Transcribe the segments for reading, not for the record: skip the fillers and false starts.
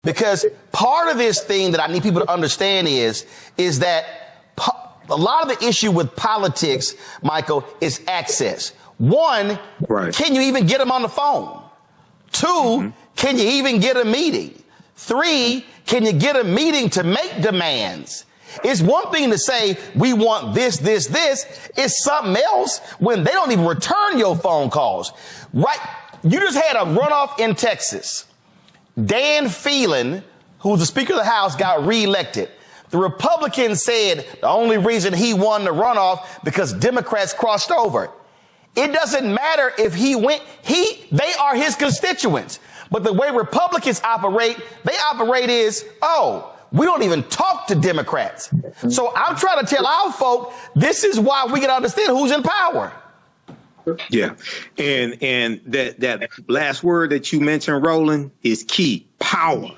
Because part of this thing that I need people to understand is that a lot of the issue with politics, Michael, is access. One, can you even get them on the phone? Two, can you even get a meeting? Three, can you get a meeting to make demands? It's one thing to say, we want this, this, this. It's something else when they don't even return your phone calls. Right? You just had a runoff in Texas. Dan Phelan, who's the Speaker of the House, got reelected. The Republicans said the only reason he won the runoff because Democrats crossed over. It doesn't matter if he went, they are his constituents. But the way Republicans operate, we don't even talk to Democrats. So I'm trying to tell our folk, this is why we can understand who's in power. Yeah. And that last word that you mentioned, Roland, is key: power.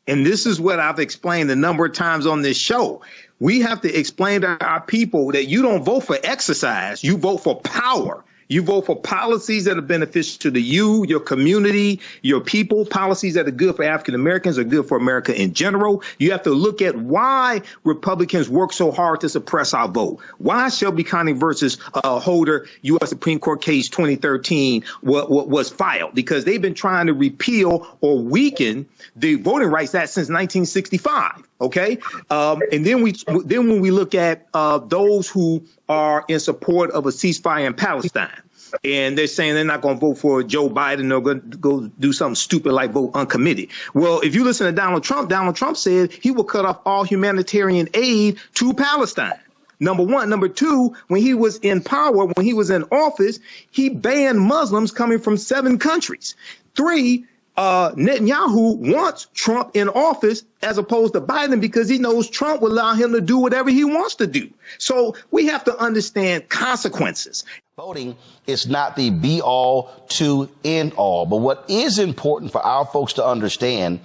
And this is what I've explained a number of times on this show. We have to explain to our people that you don't vote for exercise, you vote for power. You vote for policies that are beneficial to you, your community, your people, policies that are good for African Americans, are good for America in general. You have to look at why Republicans work so hard to suppress our vote. Why Shelby County versus Holder U.S. Supreme Court case 2013 was filed? Because they've been trying to repeal or weaken the Voting Rights Act since 1965. OK, and then when we look at those who are in support of a ceasefire in Palestine, and they're saying they're not going to vote for Joe Biden, they're going to go do something stupid like vote uncommitted. Well, if you listen to Donald Trump said he will cut off all humanitarian aid to Palestine. Number one. Number two, when he was in power, when he was in office, he banned Muslims coming from 7 countries. 3, Netanyahu wants Trump in office as opposed to Biden because he knows Trump will allow him to do whatever he wants to do. So we have to understand consequences. Voting is not the be all to end all. But what is important for our folks to understand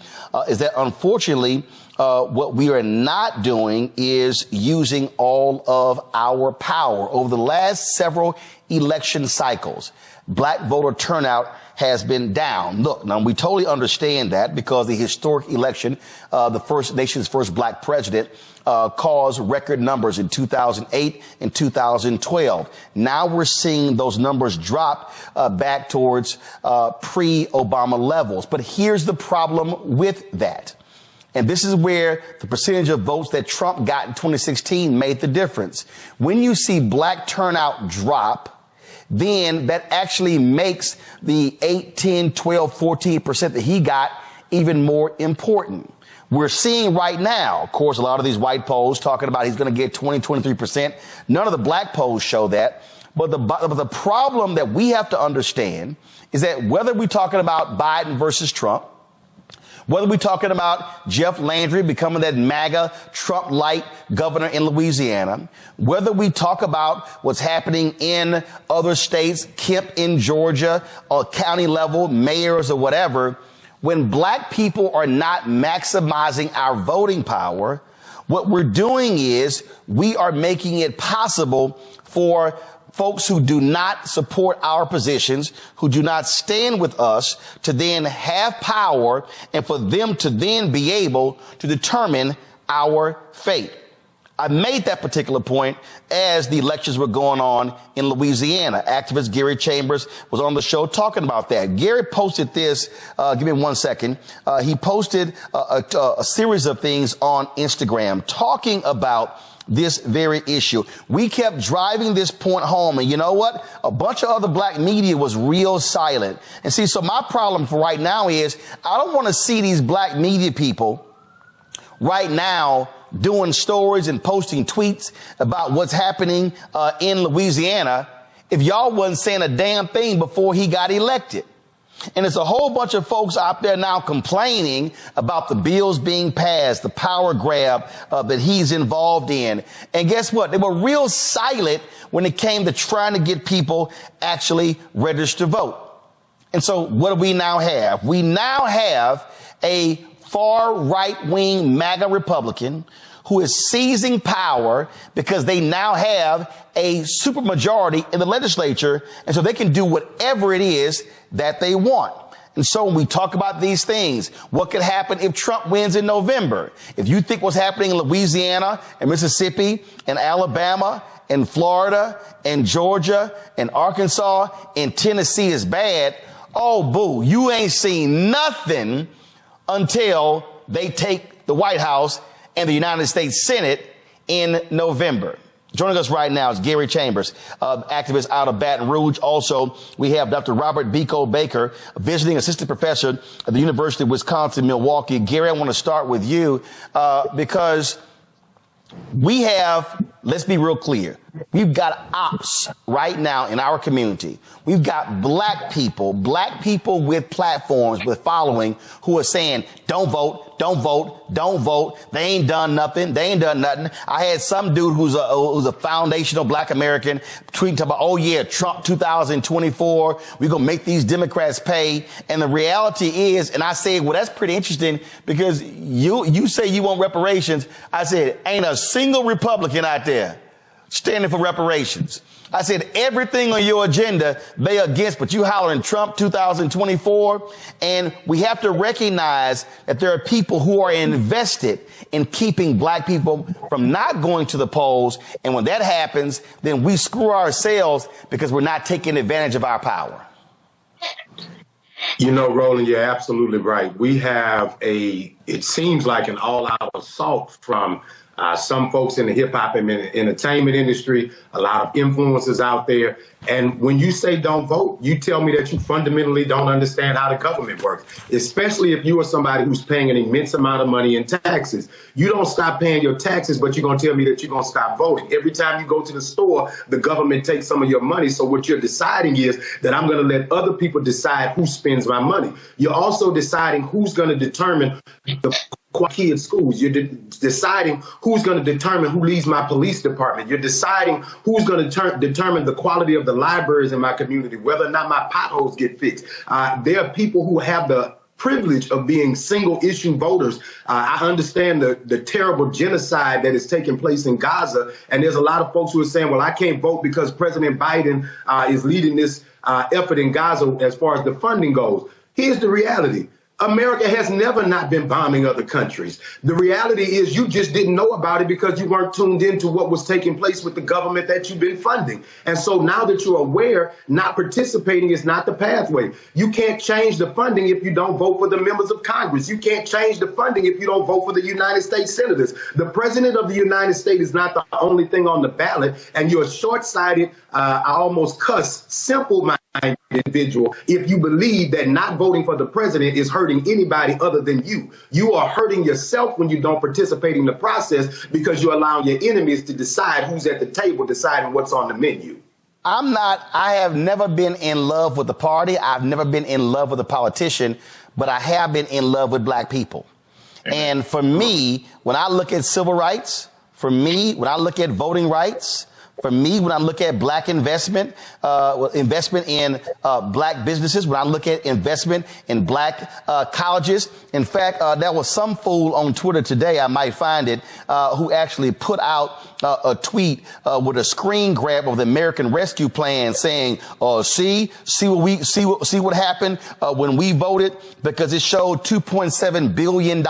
is that, unfortunately, what we are not doing is using all of our power. Over the last several election cycles, black voter turnout has been down. Look, now we totally understand that because the historic election, the nation's first black president, caused record numbers in 2008 and 2012. Now we're seeing those numbers drop back towards pre-Obama levels. But here's the problem with that. And this is where the percentage of votes that Trump got in 2016 made the difference. When you see black turnout drop, then that actually makes the 8, 10, 12, 14% that he got even more important. We're seeing right now, of course, a lot of these white polls talking about he's going to get 20, 23%. None of the black polls show that. But the problem that we have to understand is that whether we're talking about Biden versus Trump, whether we're talking about Jeff Landry becoming that MAGA Trump-light governor in Louisiana, whether we talk about what's happening in other states, Kemp in Georgia, or county level, mayors or whatever, when black people are not maximizing our voting power, what we're doing is we are making it possible for folks who do not support our positions, who do not stand with us, to then have power and for them to then be able to determine our fate. I made that particular point as the elections were going on in Louisiana. Activist Gary Chambers was on the show talking about that. Gary posted this. Give me 1 second. He posted a series of things on Instagram talking about this very issue. We kept driving this point home, and you know what? A bunch of other black media was real silent. And see, so my problem for right now is I don't want to see these black media people right now doing stories and posting tweets about what's happening in Louisiana if y'all wasn't saying a damn thing before he got elected. And it's a whole bunch of folks out there now complaining about the bills being passed, the power grab that he's involved in. And guess what? They were real silent when it came to trying to get people actually registered to vote. And so what do we now have? We now have a far right-wing MAGA Republican who is seizing power because they now have a supermajority in the legislature, and so they can do whatever it is that they want. And so when we talk about these things, what could happen if Trump wins in November? If you think what's happening in Louisiana and Mississippi and Alabama and Florida and Georgia and Arkansas and Tennessee is bad, oh, boo, you ain't seen nothing until they take the White House and the United States Senate in November. Joining us right now is Gary Chambers, activist out of Baton Rouge. Also, we have Dr. Robert Biko Baker, visiting assistant professor at the University of Wisconsin-Milwaukee. Gary, I want to start with you because we have, let's be real clear, we've got ops right now in our community. We've got black people with platforms, with following, who are saying, don't vote, don't vote, don't vote. They ain't done nothing. They ain't done nothing. I had some dude who's a foundational black American tweeting about, oh yeah, Trump 2024, we're going to make these Democrats pay. And the reality is, and I say, well, that's pretty interesting because you say you want reparations. I said, ain't a single Republican out there standing for reparations. I said, everything on your agenda they against, but you hollering Trump 2024. And we have to recognize that there are people who are invested in keeping black people from not going to the polls. And when that happens, then we screw ourselves because we're not taking advantage of our power. You know, Roland, you're absolutely right. We have it seems like an all-out assault from some folks in the hip hop and entertainment industry, a lot of influencers out there. And when you say don't vote, you tell me that you fundamentally don't understand how the government works, especially if you are somebody who's paying an immense amount of money in taxes. You don't stop paying your taxes, but you're going to tell me that you're going to stop voting. Every time you go to the store, the government takes some of your money. So what you're deciding is that I'm going to let other people decide who spends my money. You're also deciding who's going to determine the quality of schools. You're deciding who's going to determine who leads my police department. You're deciding who's going to determine the quality of the libraries in my community, whether or not my potholes get fixed. There are people who have the privilege of being single issue voters. I understand the terrible genocide that is taking place in Gaza. And there's a lot of folks who are saying, well, I can't vote because President Biden is leading this effort in Gaza as far as the funding goes. Here's the reality. America has never not been bombing other countries. The reality is you just didn't know about it because you weren't tuned into what was taking place with the government that you've been funding. And so now that you're aware, not participating is not the pathway. You can't change the funding if you don't vote for the members of Congress. You can't change the funding if you don't vote for the United States senators. The president of the United States is not the only thing on the ballot. And you're short-sighted, I almost cuss, simple-minded individual if you believe that not voting for the president is hurting anybody other than you. You are hurting yourself when you don't participate in the process because you're allowing your enemies to decide who's at the table, deciding what's on the menu. I have never been in love with the party. I've never been in love with a politician, but I have been in love with black people. And for me, when I look at civil rights, for me, when I look at voting rights, for me, when I look at black investment in black businesses, when I look at investment in black colleges, in fact, there was some fool on Twitter today, I might find it, who actually put out a tweet with a screen grab of the American Rescue Plan saying, see what happened when we voted, because it showed $2.7 billion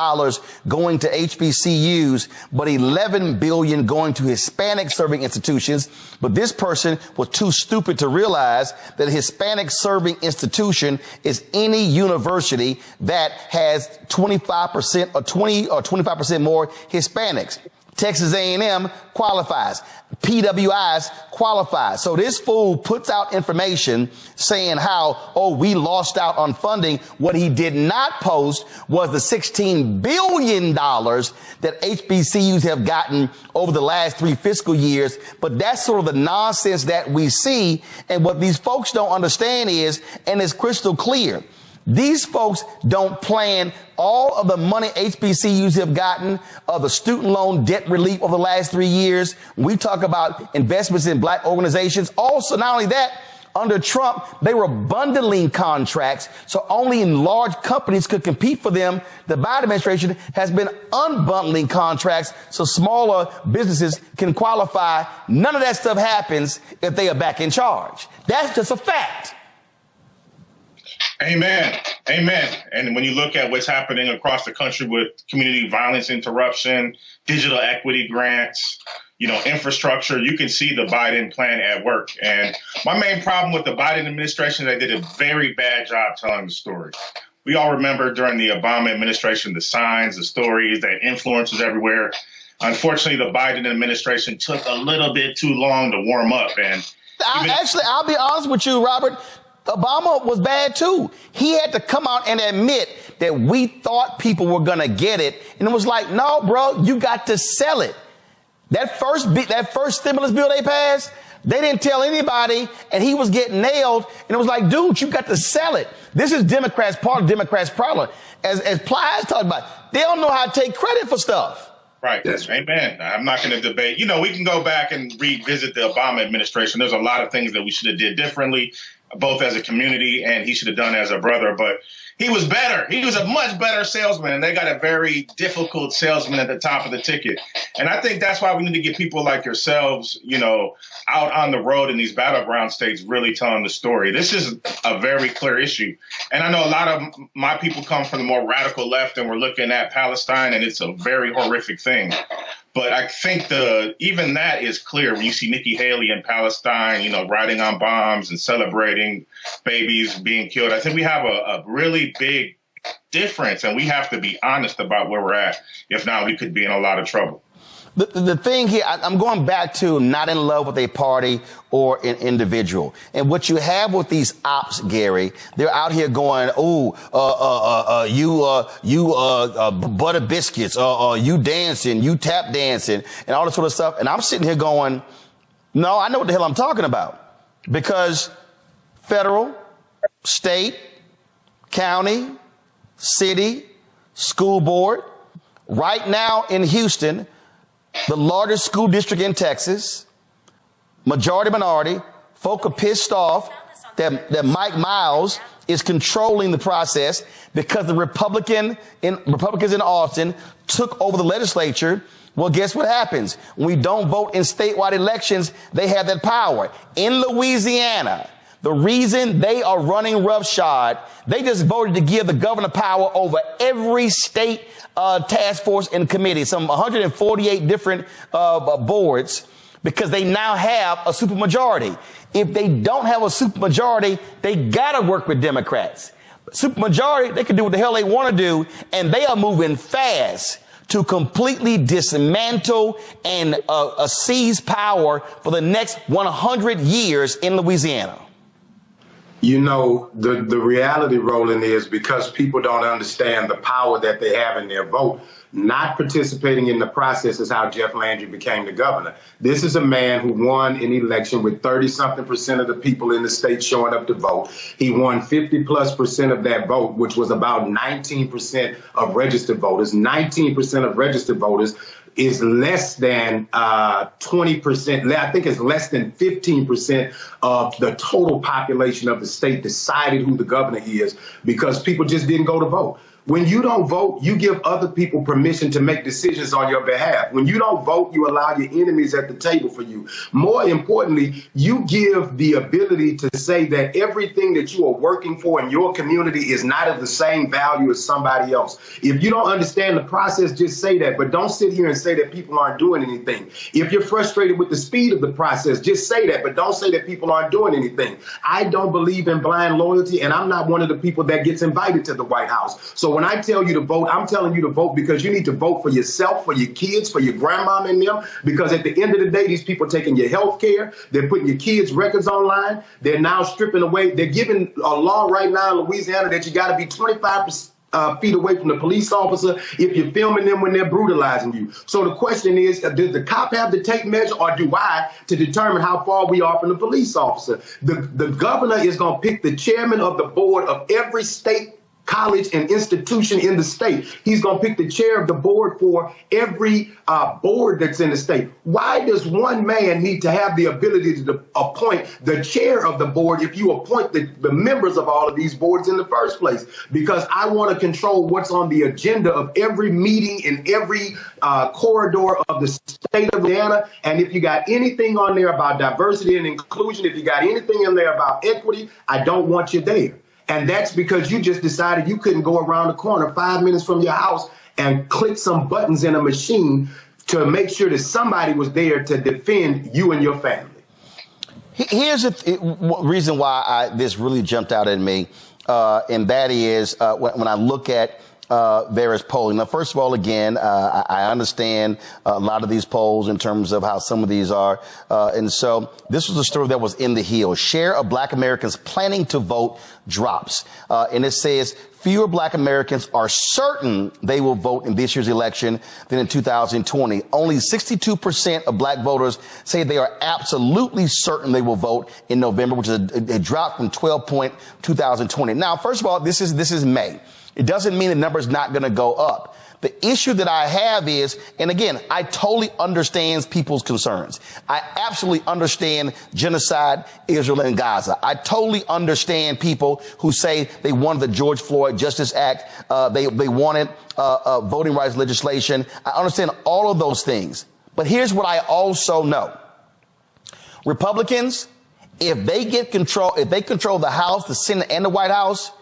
going to HBCUs, but $11 billion going to Hispanic serving institutions. But this person was too stupid to realize that a Hispanic serving institution is any university that has 25% or 20 or 25% more Hispanics. Texas A&M qualifies. PWIs qualifies. So this fool puts out information saying how, we lost out on funding. What he did not post was the $16 billion that HBCUs have gotten over the last 3 fiscal years. But that's sort of the nonsense that we see. And what these folks don't understand is, and it's crystal clear, these folks don't plan all of the money HBCUs have gotten, the student loan debt relief over the last 3 years. We talk about investments in black organizations. Also, not only that, under Trump, they were bundling contracts, so only large companies could compete for them. The Biden administration has been unbundling contracts so smaller businesses can qualify. None of that stuff happens if they are back in charge. That's just a fact. Amen. Amen. And when you look at what's happening across the country with community violence interruption, digital equity grants, infrastructure, you can see the Biden plan at work. And my main problem with the Biden administration, they did a very bad job telling the story. We all remember during the Obama administration, the signs, the stories, the influencers everywhere. Unfortunately, the Biden administration took a little bit too long to warm up. And I'll be honest with you, Robert. Obama was bad too. He had to come out and admit that we thought people were going to get it. And it was like, no, bro, you got to sell it. That first stimulus bill they passed, they didn't tell anybody, and he was getting nailed. And it was like, dude, you got to sell it. This is Democrats' problem. As Plies talked about, they don't know how to take credit for stuff. Right. Amen. I'm not going to debate. We can go back and revisit the Obama administration. There's a lot of things that we should have did differently, both as a community and he should have done as a brother. But he was better. He was a much better salesman. And they got a very difficult salesman at the top of the ticket. And I think that's why we need to get people like yourselves, out on the road in these battleground states really telling the story. This is a very clear issue. And I know a lot of my people come from the more radical left and we're looking at Palestine, and it's a very horrific thing. But I think even that is clear when you see Nikki Haley in Palestine, riding on bombs and celebrating babies being killed. I think we have a really big difference, and we have to be honest about where we're at. If not, we could be in a lot of trouble. The thing here, I'm going back to not in love with a party or an individual. And what you have with these ops, Gary, they're out here going, you butter biscuits, you dancing, you tap dancing, and all this sort of stuff. And I'm sitting here going, no, I know what the hell I'm talking about. Because federal, state, county, city, school board, right now in Houston, the largest school district in Texas, majority minority, folk are pissed off that Mike Miles is controlling the process because the Republicans in Austin took over the legislature. Well, guess what happens? When we don't vote in statewide elections, they have that power. In Louisiana, the reason they are running roughshod, they just voted to give the governor power over every state task force and committee, some 148 different boards, because they now have a supermajority. If they don't have a supermajority, they got to work with Democrats. Supermajority, they can do what the hell they want to do, and they are moving fast to completely dismantle and seize power for the next 100 years in Louisiana. The reality, Roland, is because people don't understand the power that they have in their vote, not participating in the process is how Jeff Landry became the governor. This is a man who won an election with 30-something% of the people in the state showing up to vote. He won 50+% of that vote, which was about 19% of registered voters. 19% of registered voters is less than 20%. I think it's less than 15% of the total population of the state decided who the governor is because people just didn't go to vote. When you don't vote, you give other people permission to make decisions on your behalf. When you don't vote, you allow your enemies at the table for you. More importantly, you give the ability to say that everything that you are working for in your community is not of the same value as somebody else. If you don't understand the process, just say that. But don't sit here and say that people aren't doing anything. If you're frustrated with the speed of the process, just say that. But don't say that people aren't doing anything. I don't believe in blind loyalty, and I'm not one of the people that gets invited to the White House. So when I tell you to vote, I'm telling you to vote because you need to vote for yourself, for your kids, for your grandmama and them, because at the end of the day, these people are taking your health care. They're putting your kids' records online. They're now stripping away. They're giving a law right now in Louisiana that you got to be 25 feet away from the police officer if you're filming them when they're brutalizing you. So the question is, does the cop have to take measure, or do I, to determine how far we are from the police officer? The governor is going to pick the chairman of the board of every state college and institution in the state. He's going to pick the chair of the board for every board that's in the state. Why does one man need to have the ability to appoint the chair of the board if you appoint the members of all of these boards in the first place? Because I want to control what's on the agenda of every meeting in every corridor of the state of Louisiana. And if you got anything on there about diversity and inclusion, if you got anything in there about equity, I don't want you there. And that's because you just decided you couldn't go around the corner 5 minutes from your house and click some buttons in a machine to make sure that somebody was there to defend you and your family. Here's the reason why this really jumped out at me, and that is when I look at various polling. Now, first of all, again, I understand a lot of these polls in terms of how some of these are. And so this was a story that was in the Hill. Share of Black Americans planning to vote drops. And it says fewer Black Americans are certain they will vote in this year's election than in 2020. Only 62% of Black voters say they are absolutely certain they will vote in November, which is a drop from 2020. Now, first of all, this is May. It doesn't mean the number's not going to go up. The issue that I have is, and again, I totally understand people's concerns. I absolutely understand genocide, Israel and Gaza. I totally understand people who say they wanted the George Floyd Justice Act. They wanted voting rights legislation. I understand all of those things. But here's what I also know. Republicans, if they control the House, the Senate, and the White House,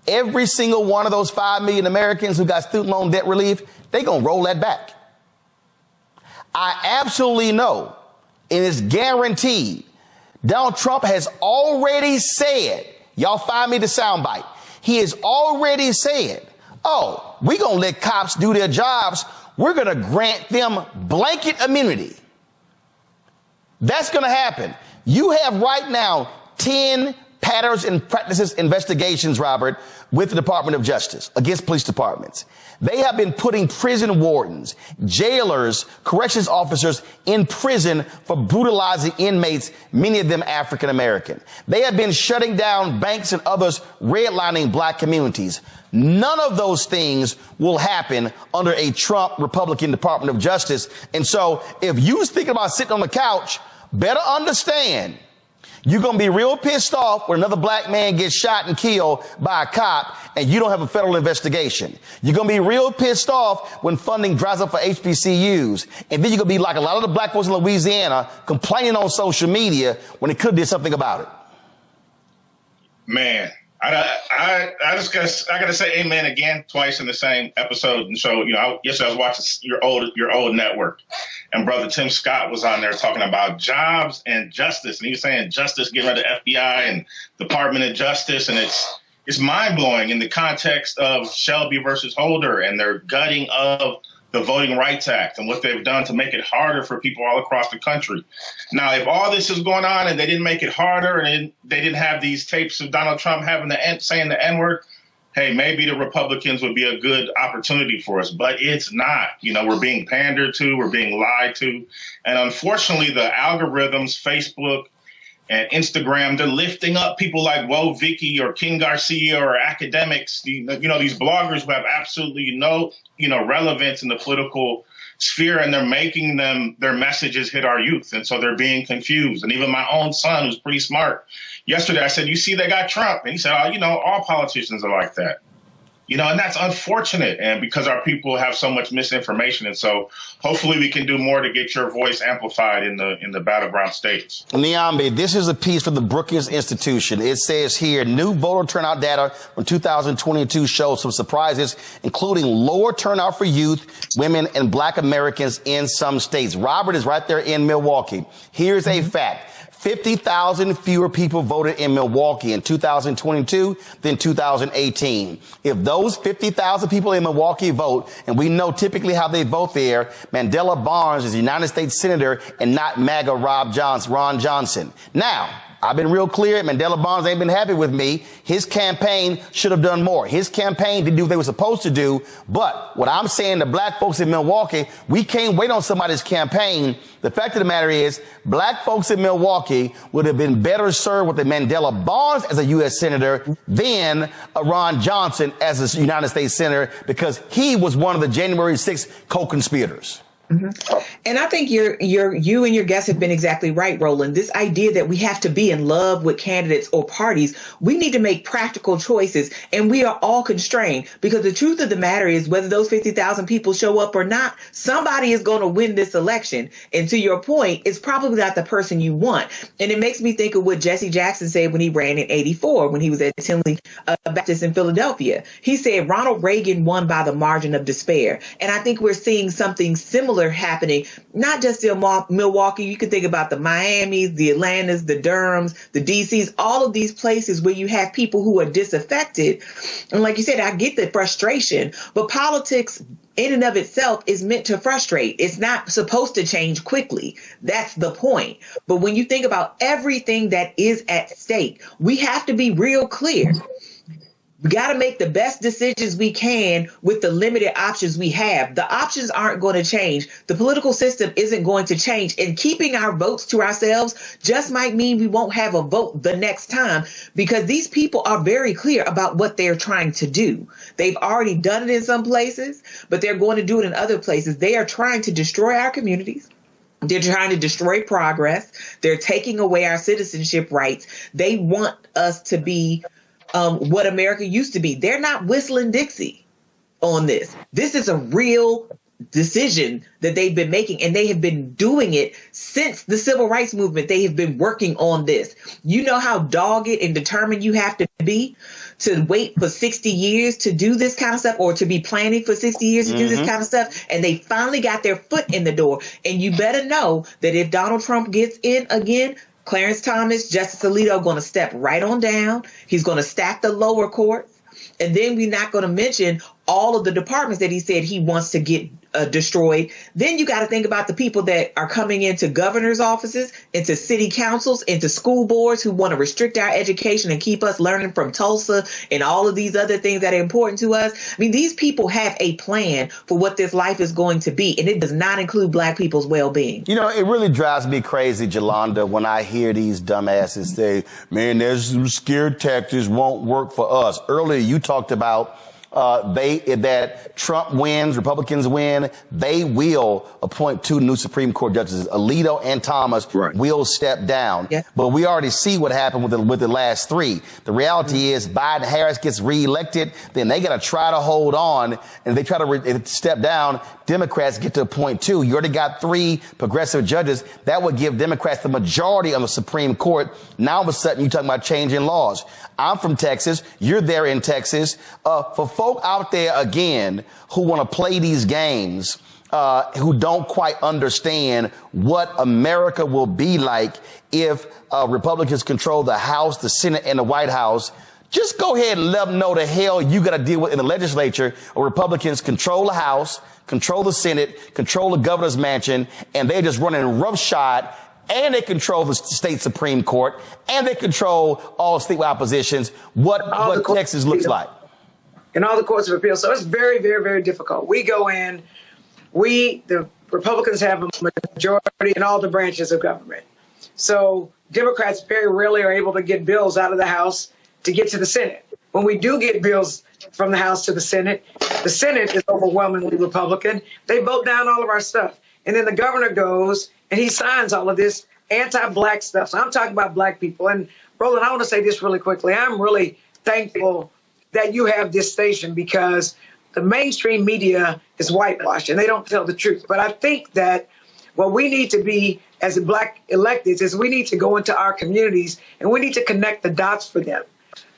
every single one of those 5 million Americans who got student loan debt relief, they're going to roll that back. I absolutely know, and it's guaranteed, Donald Trump has already said, y'all find me the soundbite, he has already said, oh, we're going to let cops do their jobs. We're going to grant them blanket immunity. That's going to happen. You have right now 10 patterns and practices investigations, Robert, with the Department of Justice against police departments. They have been putting prison wardens, jailers, corrections officers in prison for brutalizing inmates, many of them African American. They have been shutting down banks and others, redlining Black communities. None of those things will happen under a Trump Republican Department of Justice. And so if you're thinking about sitting on the couch, better understand you're going to be real pissed off when another Black man gets shot and killed by a cop and you don't have a federal investigation. You're going to be real pissed off when funding dries up for HBCUs. And then you're going to be like a lot of the Black folks in Louisiana complaining on social media when they could have did something about it. Man, I gotta say amen again twice in the same episode. And so, yesterday I was watching your old network, and Brother Tim Scott was on there talking about jobs and justice, and he was saying justice, getting rid of the FBI and Department of Justice, and it's mind blowing in the context of Shelby versus Holder and their gutting of the Voting Rights Act and what they've done to make it harder for people all across the country. Now, if all this is going on and they didn't make it harder and they didn't have these tapes of Donald Trump saying the N-word, hey, maybe the Republicans would be a good opportunity for us. But it's not. We're being pandered to, we're being lied to. And unfortunately, the algorithms, Facebook and Instagram, they're lifting up people like Woe Vicky or King Garcia or academics, these bloggers who have absolutely no, relevance in the political sphere, and they're making their messages hit our youth. And so they're being confused. And even my own son, who's pretty smart, yesterday I said, you see, they got Trump. And he said, all politicians are like that. And that's unfortunate, and because our people have so much misinformation. And so hopefully we can do more to get your voice amplified in the battleground states. Niambe, this is a piece from the Brookings Institution. It says here, new voter turnout data from 2022 shows some surprises, including lower turnout for youth, women, and Black Americans in some states. Robert is right there in Milwaukee. Here's a fact. 50,000 fewer people voted in Milwaukee in 2022 than 2018. If those 50,000 people in Milwaukee vote, and we know typically how they vote there, Mandela Barnes is a United States Senator and not MAGA Ron Johnson. Now, I've been real clear. Mandela Barnes ain't been happy with me. His campaign should have done more. His campaign didn't do what they were supposed to do. But what I'm saying to Black folks in Milwaukee, we can't wait on somebody's campaign. The fact of the matter is, Black folks in Milwaukee would have been better served with a Mandela Barnes as a U.S. Senator than a Ron Johnson as a United States Senator, because he was one of the January 6th co-conspirators. And I think you and your guests have been exactly right, Roland. This idea that we have to be in love with candidates or parties, we need to make practical choices, and we are all constrained, because the truth of the matter is, whether those 50,000 people show up or not, somebody is going to win this election. And to your point, it's probably not the person you want. And it makes me think of what Jesse Jackson said when he ran in '84, when he was at Tinley Baptist in Philadelphia. He said Ronald Reagan won by the margin of despair. And I think we're seeing something similar happening, not just in Milwaukee. You can think about the Miamis, the Atlantas, the Durhams, the DCs, all of these places where you have people who are disaffected. And like you said, I get the frustration, but politics in and of itself is meant to frustrate. It's not supposed to change quickly. That's the point. But when you think about everything that is at stake, we have to be real clear. We got to make the best decisions we can with the limited options we have. The options aren't going to change. The political system isn't going to change. And keeping our votes to ourselves just might mean we won't have a vote the next time, because these people are very clear about what they're trying to do. They've already done it in some places, but they're going to do it in other places. They are trying to destroy our communities. They're trying to destroy progress. They're taking away our citizenship rights. They want us to be what America used to be. They're not whistling Dixie on this. This is a real decision that they've been making, and they have been doing it since the civil rights movement. They have been working on this. You know how dogged and determined you have to be to wait for 60 years to do this kind of stuff, or to be planning for 60 years to do this kind of stuff. And they finally got their foot in the door. And you better know that if Donald Trump gets in again, Clarence Thomas, Justice Alito are going to step right on down. He's going to stack the lower courts. And then we're not going to mention all of the departments that he said he wants to get destroyed. Then you got to think about the people that are coming into governor's offices, into city councils, into school boards, who want to restrict our education and keep us learning from Tulsa and all of these other things that are important to us. I mean, these people have a plan for what this life is going to be, and it does not include Black people's well-being. You know, it really drives me crazy, Jolanda, when I hear these dumbasses say, man, there's some scared tactics won't work for us. Earlier, you talked about that Trump wins, Republicans win, they will appoint 2 new Supreme Court justices. Alito and Thomas will step down. Yeah. But we already see what happened with the last 3. The reality is Biden-Harris gets reelected, then they got to try to hold on, and they try to step down. Democrats get to appoint 2. You already got 3 progressive judges. That would give Democrats the majority on the Supreme Court. Now, all of a sudden, you're talking about changing laws. I'm from Texas. You're there in Texas. For folk out there, again, who want to play these games, who don't quite understand what America will be like if Republicans control the House, the Senate, and the White House, just go ahead and let them know the hell you got to deal with in the legislature, where Republicans control the House, control the Senate, control the governor's mansion, and they're just running roughshod. And they control the state Supreme Court, and they control all statewide positions. What Texas looks like. In all the courts of appeal. So it's very, very, very difficult. We go in, the Republicans have a majority in all the branches of government. So Democrats very rarely are able to get bills out of the House to get to the Senate. When we do get bills from the House to the Senate is overwhelmingly Republican. They vote down all of our stuff. And then the governor goes and he signs all of this anti-Black stuff. So I'm talking about Black people. And Roland, I want to say this really quickly. I'm really thankful that you have this station, because the mainstream media is whitewashed and they don't tell the truth. But I think that what we need to be as Black electeds is we need to go into our communities and we need to connect the dots for them.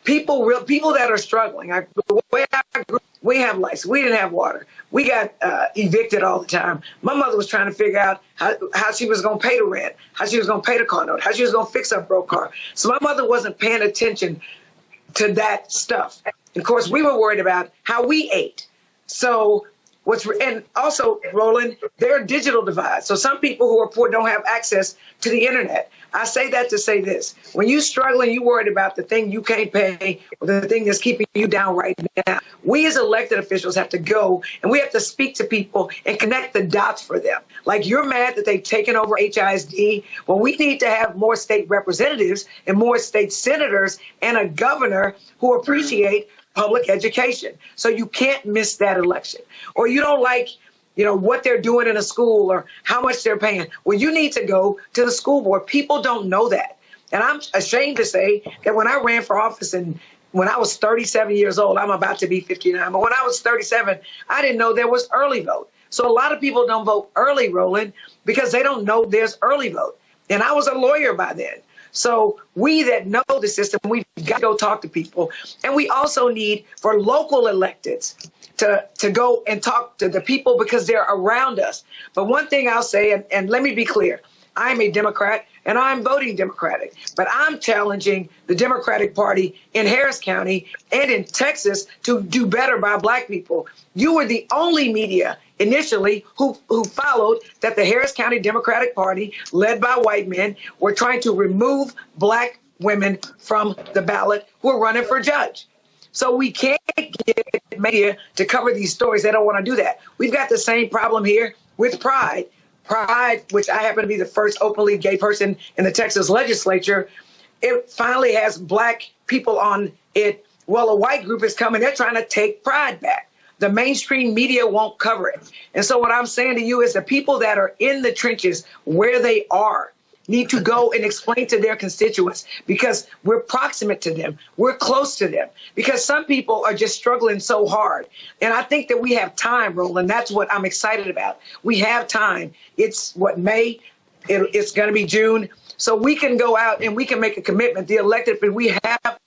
People that are struggling. The way I grew up, we have lights. We didn't have water. We got evicted all the time. My mother was trying to figure out how she was going to pay the rent, how she was going to pay the car note, how she was going to fix her broke car. So my mother wasn't paying attention to that stuff. And of course, we were worried about how we ate. So and also, Roland, there are digital divides. So some people who are poor don't have access to the internet. I say that to say this. When you're struggling, you're worried about the thing you can't pay or the thing that's keeping you down right now. We as elected officials have to go and we have to speak to people and connect the dots for them. Like, you're mad that they've taken over HISD. Well, we need to have more state representatives and more state senators and a governor who appreciate public education. So you can't miss that election. Or you don't like what they're doing in a school or how much they're paying. Well, you need to go to the school board. People don't know that. And I'm ashamed to say that when I ran for office and when I was 37 years old, I'm about to be 59, but when I was 37, I didn't know there was early vote. So a lot of people don't vote early, Roland, because they don't know there's early vote. And I was a lawyer by then. So we that know the system, we've got to go talk to people. And we also need for local electeds to go and talk to the people because they're around us. But one thing I'll say, and let me be clear, I'm a Democrat and I'm voting Democratic, but I'm challenging the Democratic Party in Harris County and in Texas to do better by Black people. You were the only media initially who followed that the Harris County Democratic Party, led by white men, were trying to remove Black women from the ballot who are running for judge. So we can't get media to cover these stories. They don't want to do that. We've got the same problem here with Pride. Pride, which I happen to be the first openly gay person in the Texas legislature, it finally has Black people on it. Well, a white group is coming. They're trying to take Pride back. The mainstream media won't cover it. And so what I'm saying to you is the people that are in the trenches where they are need to go and explain to their constituents because we're proximate to them. We're close to them because some people are just struggling so hard. And I think that we have time, Roland. That's what I'm excited about. We have time. It's May. It's going to be June. So we can go out and we can make a commitment. The elected, but we have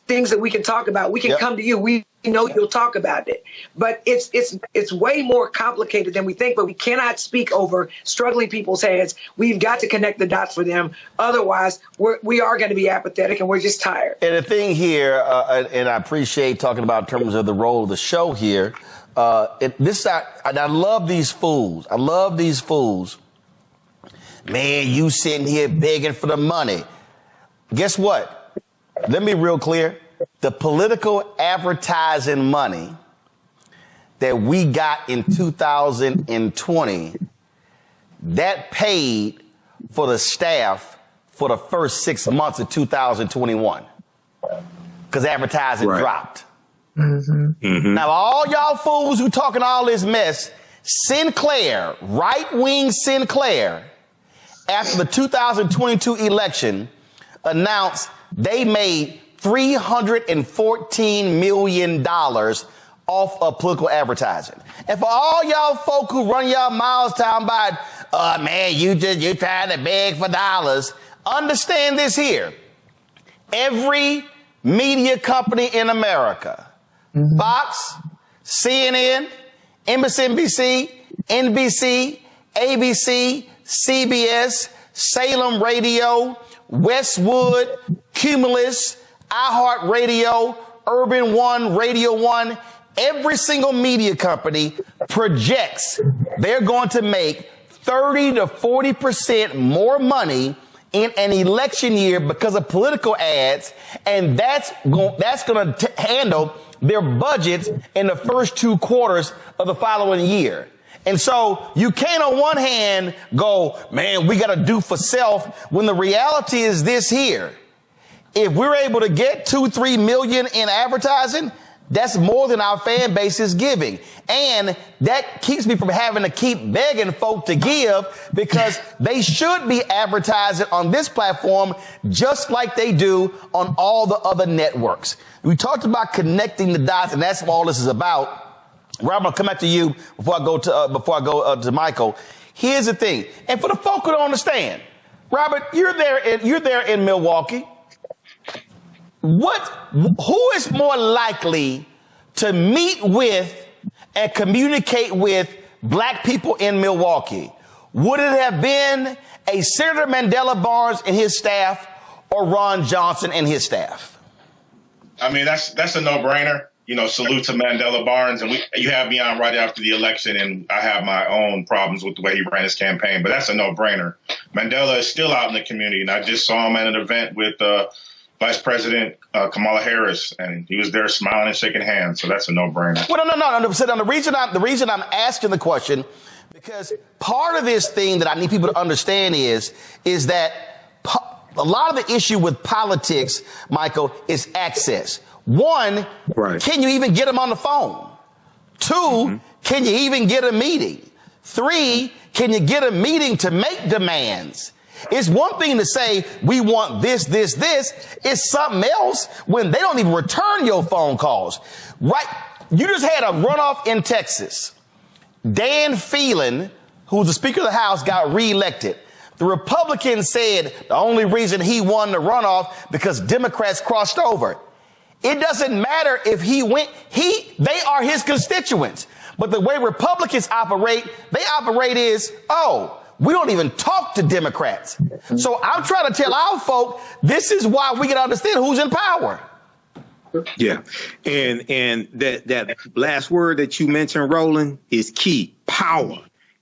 things that we can talk about. We can come to you. We know you'll talk about it. But it's way more complicated than we think, but we cannot speak over struggling people's heads. We've got to connect the dots for them. Otherwise, we are going to be apathetic and we're just tired. And the thing here, and I appreciate talking about in terms of the role of the show here, I love these fools. I love these fools. Man, you sitting here begging for the money. Guess what? Let me be real clear. The political advertising money that we got in 2020, that paid for the staff for the first 6 months of 2021 because advertising dropped. Mm-hmm. Mm-hmm. Now, all y'all fools who talking all this mess, Sinclair, right-wing Sinclair, after the 2022 election, announced they made $314 million off of political advertising. And for all y'all folk who run y'all miles talking about, man, you're trying to beg for dollars, understand this here. Every media company in America, Fox, CNN, MSNBC, NBC, ABC, CBS, Salem Radio, Westwood, Cumulus, iHeartRadio, Urban One, Radio One, every single media company projects they're going to make 30 to 40% more money in an election year because of political ads, and that's going to handle their budgets in the first 2 quarters of the following year. And so you can't on one hand go, man, we got to do for self, when the reality is this here. If we're able to get 2-3 million in advertising, that's more than our fan base is giving. And that keeps me from having to keep begging folk to give because they should be advertising on this platform just like they do on all the other networks. We talked about connecting the dots, and that's what all this is about. Rob, I'm gonna come back to you before I go to Michael. Here's the thing, and for the folk who don't understand, Robert, you're there in Milwaukee. Who is more likely to meet with and communicate with Black people in Milwaukee? Would it have been a Senator Mandela Barnes and his staff, or Ron Johnson and his staff? I mean, that's a no-brainer. You know, salute to Mandela Barnes, and you have me on right after the election, and I have my own problems with the way he ran his campaign, but that's a no-brainer. Mandela is still out in the community, and I just saw him at an event with Vice President Kamala Harris, and he was there smiling and shaking hands, so that's a no-brainer. Well, no. So the reason I'm asking the question, because part of this thing that I need people to understand is that a lot of the issue with politics, Michael, is access. One, Can you even get them on the phone? 2, can you even get a meeting? 3, can you get a meeting to make demands? It's one thing to say, we want this, this, this. It's something else when they don't even return your phone calls. Right? You just had a runoff in Texas. Dan Phelan, who's the Speaker of the House, got reelected. The Republicans said the only reason he won the runoff because Democrats crossed over. It doesn't matter if he went, they are his constituents. But the way Republicans operate, they operate is, oh, we don't even talk to Democrats. So I'm trying to tell our folk, this is why we can understand who's in power. Yeah. And that last word that you mentioned, Roland, is key, power.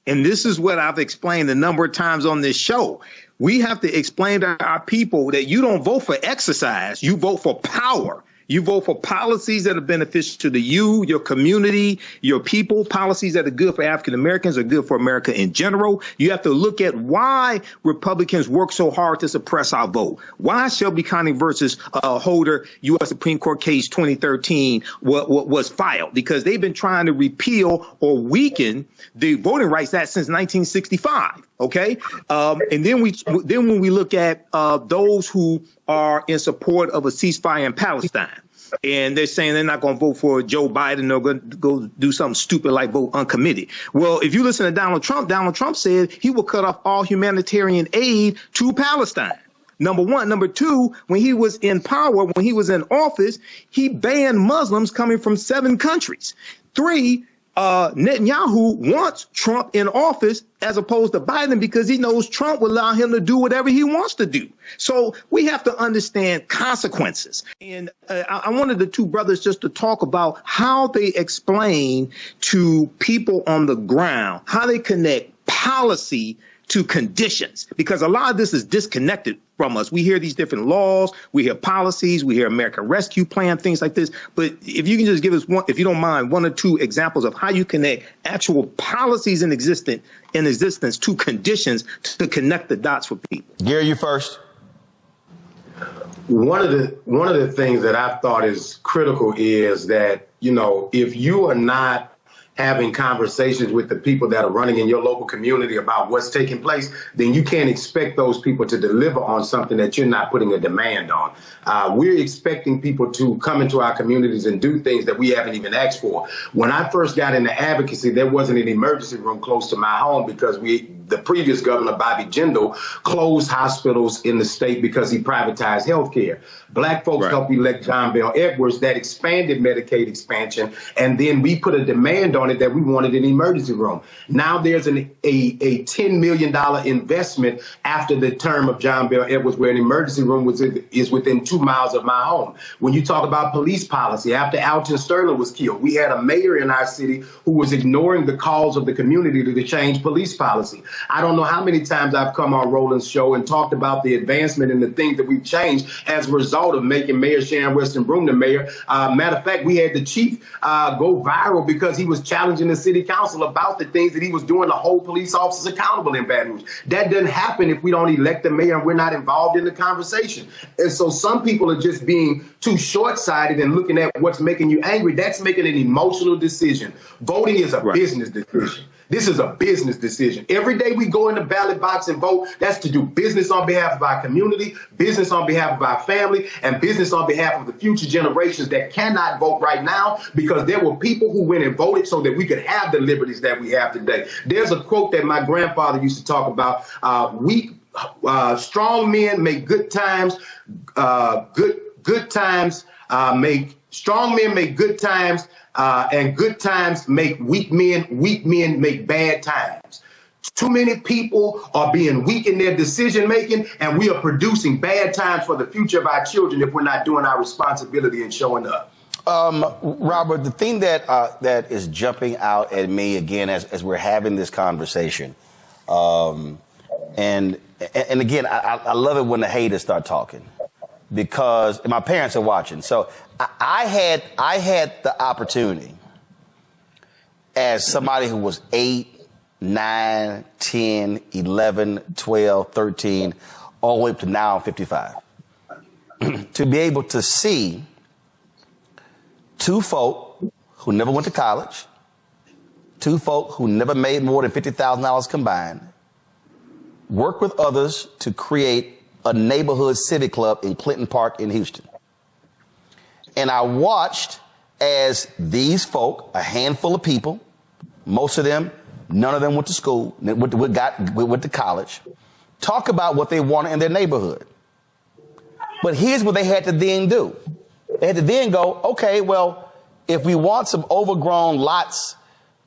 And this is what I've explained a number of times on this show. We have to explain to our people that you don't vote for exercise, you vote for power. You vote for policies that are beneficial to you, your community, your people, policies that are good for African Americans, are good for America in general. You have to look at why Republicans work so hard to suppress our vote. Why Shelby County versus Holder U.S. Supreme Court case 2013 was filed? Because they've been trying to repeal or weaken the voting rights act since 1965. OK, and then when we look at those who are in support of a ceasefire in Palestine, and they're saying they're not going to vote for Joe Biden, they're going to go do something stupid like vote uncommitted. Well, if you listen to Donald Trump said he will cut off all humanitarian aid to Palestine. Number one. Number two, when he was in power, when he was in office, he banned Muslims coming from 7 countries. 3, Netanyahu wants Trump in office as opposed to Biden because he knows Trump will allow him to do whatever he wants to do. So we have to understand consequences. And I wanted the 2 brothers just to talk about how they explain to people on the ground, how they connect policy to conditions, because a lot of this is disconnected from us. We hear these different laws, we hear policies, we hear American Rescue Plan, things like this. But if you can just give us one, if you don't mind, 1 or 2 examples of how you connect actual policies in existence to conditions to connect the dots for people. Gary, you first. One of the things that I've thought is critical is that, you know, if you are not having conversations with the people that are running in your local community about what's taking place, then you can't expect those people to deliver on something that you're not putting a demand on. We're expecting people to come into our communities and do things that we haven't even asked for. When I first got into advocacy, there wasn't an emergency room close to my home because the previous governor, Bobby Jindal, closed hospitals in the state because he privatized health care. Black folks helped elect John Bell Edwards that expanded Medicaid expansion, and then we put a demand on it that we wanted an emergency room. Now there's a $10 million investment after the term of John Bell Edwards where an emergency room is within 2 miles of my home. When you talk about police policy, after Alton Sterling was killed, we had a mayor in our city who was ignoring the calls of the community to change police policy. I don't know how many times I've come on Roland's show and talked about the advancement and the things that we've changed as a result of making Mayor Sharon Weston Broome the mayor. Matter of fact, we had the chief go viral because he was challenging the city council about the things that he was doing to hold police officers accountable in Baton Rouge. That doesn't happen if we don't elect the mayor and we're not involved in the conversation. And so some people are just being too short-sighted and looking at what's making you angry. That's making an emotional decision. Voting is a business decision. This is a business decision. Every day we go in the ballot box and vote, that's to do business on behalf of our community, business on behalf of our family, and business on behalf of the future generations that cannot vote right now because there were people who went and voted so that we could have the liberties that we have today. There's a quote that my grandfather used to talk about. Strong men make good times, strong men make good times, and good times make weak men make bad times. Too many people are being weak in their decision making, and we are producing bad times for the future of our children if we're not doing our responsibility and showing up. Robert, the thing that is jumping out at me again as we're having this conversation, and again, I love it when the haters start talking. Because my parents are watching. So I had the opportunity as somebody who was 8, 9, 10, 11, 12, 13, all the way up to now I'm 55. To be able to see 2 folk who never went to college, two folk who never made more than $50,000 combined, worked with others to create a neighborhood civic club in Clinton Park in Houston. And I watched as these folk, a handful of people, most of them, none of them went to school, went to college, talk about what they wanted in their neighborhood. But here's what they had to then do. They had to then go, okay, well, if we want some overgrown lots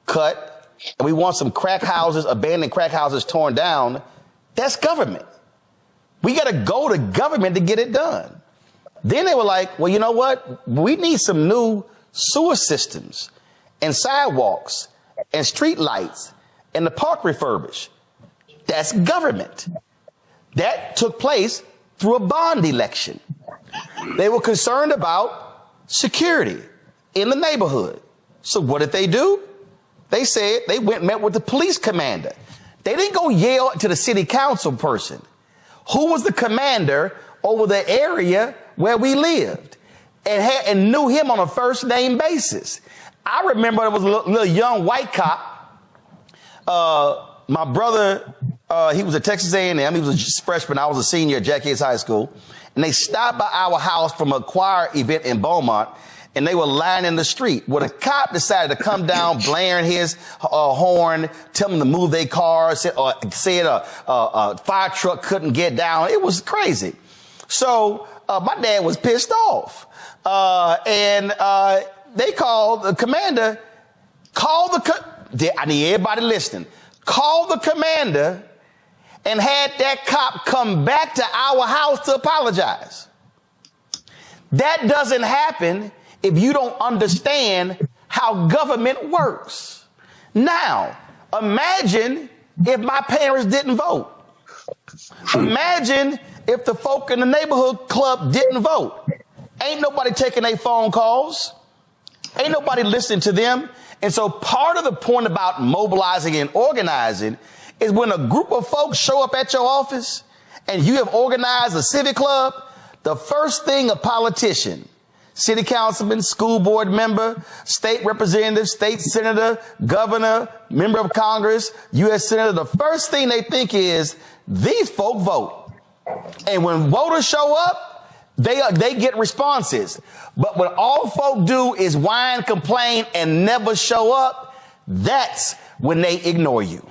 cut and we want some crack houses, abandoned crack houses torn down, that's government. We got to go to government to get it done. Then they were like, well, you know what? We need some new sewer systems and sidewalks and street lights and the park refurbished. That's government. That took place through a bond election. They were concerned about security in the neighborhood. So what did they do? They said they went and met with the police commander. They didn't go yell to the city council person. Who was the commander over the area where we lived and knew him on a first name basis? I remember there was a little young white cop. My brother, he was at Texas A&M. He was a freshman. I was a senior at Jack Yates High School. And they stopped by our house from a choir event in Beaumont, and they were lying in the street. Well, the cop decided to come down, blaring his horn, tell them to move their cars, said a fire truck couldn't get down. It was crazy. So my dad was pissed off. And they called the commander, I need everybody listening, call the commander and had that cop come back to our house to apologize. That doesn't happen if you don't understand how government works. Now, imagine if my parents didn't vote. Imagine if the folk in the neighborhood club didn't vote. Ain't nobody taking their phone calls. Ain't nobody listening to them. And so part of the point about mobilizing and organizing is when a group of folks show up at your office and you have organized a civic club, the first thing a politician, city councilman, school board member, state representative, state senator, governor, member of Congress, U.S. senator, the first thing they think is these folk vote. And when voters show up, they get responses. But when all folk do is whine, complain, and never show up, that's when they ignore you.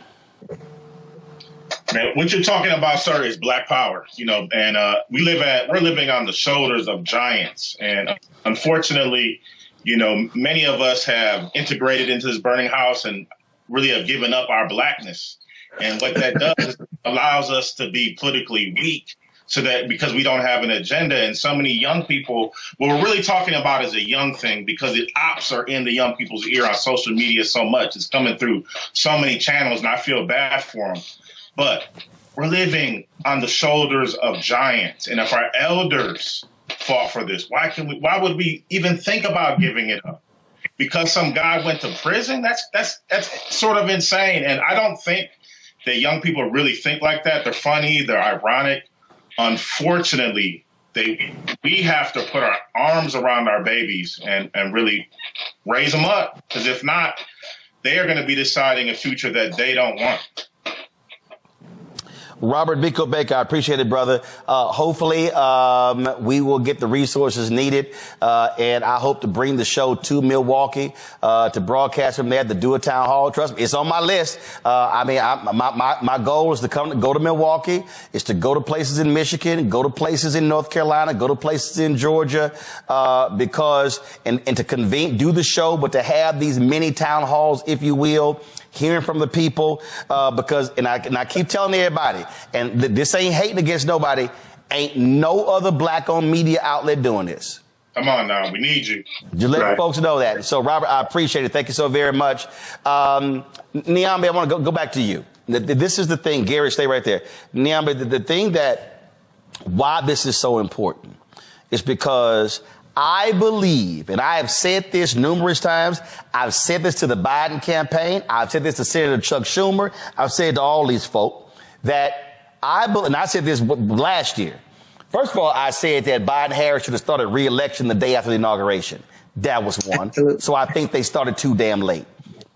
Man, what you're talking about, sir, is Black power, and we're living on the shoulders of giants. And unfortunately, many of us have integrated into this burning house and really have given up our Blackness. And what that does is allows us to be politically weak, so that because we don't have an agenda. And so many young people, what we're really talking about is a young thing, because the ops are in the young people's ear on social media so much. It's coming through so many channels, and I feel bad for them. But we're living on the shoulders of giants. And if our elders fought for this, why would we even think about giving it up? Because some guy went to prison? That's sort of insane. And I don't think that young people really think like that. They're funny, they're ironic. Unfortunately, we have to put our arms around our babies and really raise them up. Because if not, they are going to be deciding a future that they don't want. Robert Biko Baker, I appreciate it, brother. Hopefully, we will get the resources needed. And I hope to bring the show to Milwaukee, to broadcast from there, to do a town hall. Trust me, it's on my list. My goal is to go to Milwaukee, is to go to places in Michigan, go to places in North Carolina, go to places in Georgia, because to convene, do the show, but to have these mini town halls, if you will, hearing from the people, because I keep telling everybody, and this ain't hating against nobody, ain't no other Black-owned media outlet doing this. Come on now, we need you. Just let folks know that. So, Robert, I appreciate it. Thank you so very much. Niambe, I want to go back to you. This is the thing. Gary, stay right there. Niambe, the thing why this is so important is because I believe, and I have said this numerous times, I've said this to the Biden campaign, I've said this to Senator Chuck Schumer, I've said to all these folk, that I believe, and I said this last year. First of all, I said that Biden-Harris should have started re-election the day after the inauguration. That was one. Absolutely. So I think they started too damn late.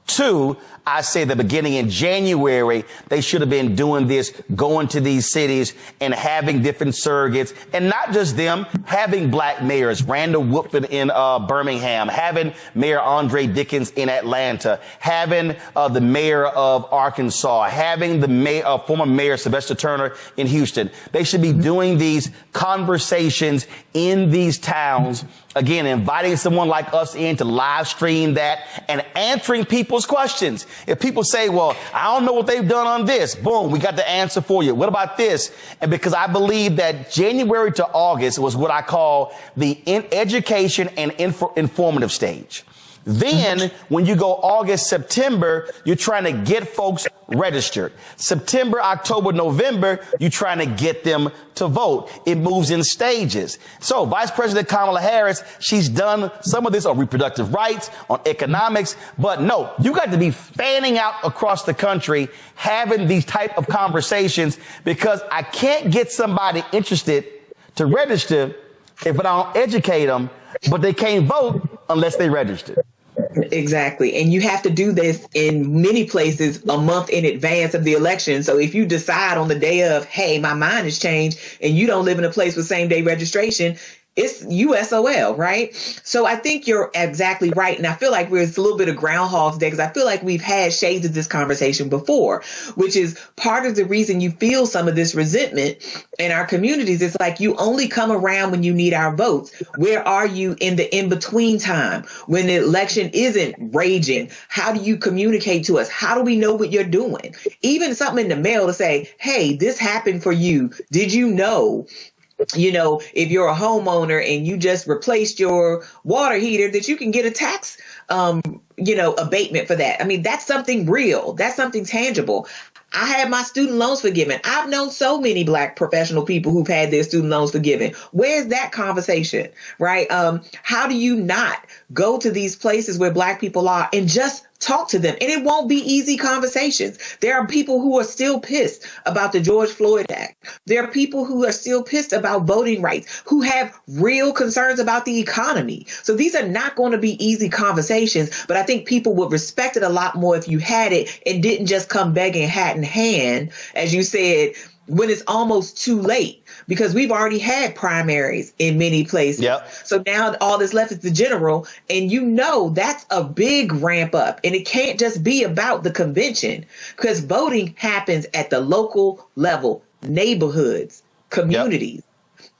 Two, I say the beginning in January, they should have been doing this, going to these cities and having different surrogates, and not just them, having black mayors, Randall Woodford in Birmingham, having Mayor Andre Dickens in Atlanta, having the mayor of Arkansas, having the former mayor Sylvester Turner in Houston. They should be doing these conversations in these towns. Again, inviting someone like us in to live stream that and answering people's questions. If people say, well, I don't know what they've done on this, boom, we got the answer for you. What about this? And because I believe that January to August was what I call the education and informative stage. Then when you go August, September, you're trying to get folks registered. September, October, November, you're trying to get them to vote. It moves in stages. So Vice President Kamala Harris, she's done some of this on reproductive rights, on economics, but no, you got to be fanning out across the country, having these type of conversations, because I can't get somebody interested to register if I don't educate them, but they can't vote unless they register. Exactly. And you have to do this in many places a month in advance of the election. So if you decide on the day of, hey, my mind has changed, and you don't live in a place with same day registration, it's USOL, right? So I think you're exactly right. And I feel like it's a little bit of Groundhog's Day, because I feel like we've had shades of this conversation before, which is part of the reason you feel some of this resentment in our communities. It's like you only come around when you need our votes. Where are you in the in-between time when the election isn't raging? How do you communicate to us? How do we know what you're doing? Even something in the mail to say, hey, this happened for you. Did you know? You know, if you're a homeowner and you just replaced your water heater, that you can get a tax, abatement for that. I mean, that's something real. That's something tangible. I had my student loans forgiven. I've known so many Black professional people who've had their student loans forgiven. Where's that conversation, right? How do you not go to these places where Black people are and just talk to them? And it won't be easy conversations. There are people who are still pissed about the George Floyd Act. There are people who are still pissed about voting rights, who have real concerns about the economy. So these are not going to be easy conversations, but I think people would respect it a lot more if you had it and didn't just come begging hat in hand, as you said, when it's almost too late, because we've already had primaries in many places. Yep. So now all that's left is the general, and that's a big ramp up, and it can't just be about the convention, because voting happens at the local level, neighborhoods, communities. Yep.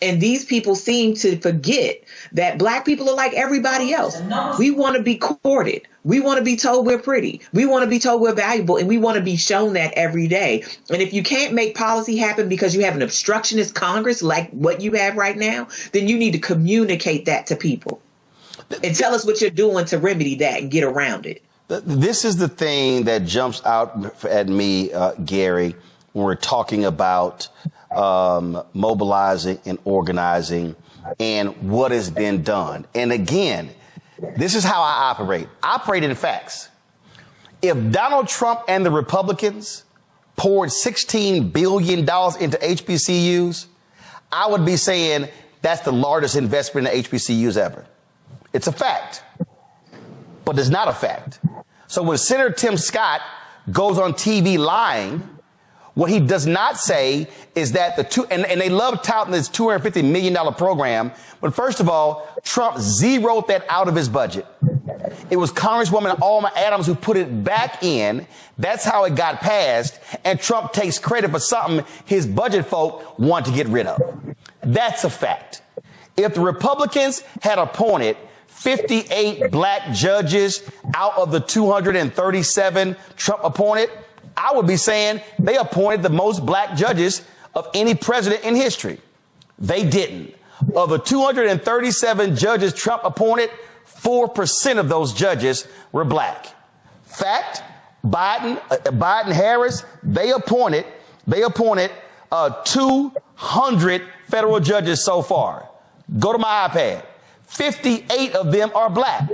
And these people seem to forget that Black people are like everybody else. We want to be courted. We want to be told we're pretty. We want to be told we're valuable, and we want to be shown that every day. And if you can't make policy happen because you have an obstructionist Congress like what you have right now, then you need to communicate that to people and tell us what you're doing to remedy that and get around it. This is the thing that jumps out at me, Gary, when we're talking about mobilizing and organizing and what has been done. And again, this is how I operate. I operate in facts. If Donald Trump and the Republicans poured $16 billion into HBCUs, I would be saying that's the largest investment in HBCUs ever. It's a fact, but it's not a fact. So when Senator Tim Scott goes on TV lying, what he does not say is that and they love touting this $250 million program. But first of all, Trump zeroed that out of his budget. It was Congresswoman Alma Adams who put it back in. That's how it got passed. And Trump takes credit for something his budget folk want to get rid of. That's a fact. If the Republicans had appointed 58 Black judges out of the 237 Trump appointed, I would be saying they appointed the most Black judges of any president in history. They didn't. Of the 237 judges Trump appointed, 4% of those judges were Black. Fact, Biden, Harris, they appointed 200 federal judges so far. Go to my iPad. 58 of them are Black.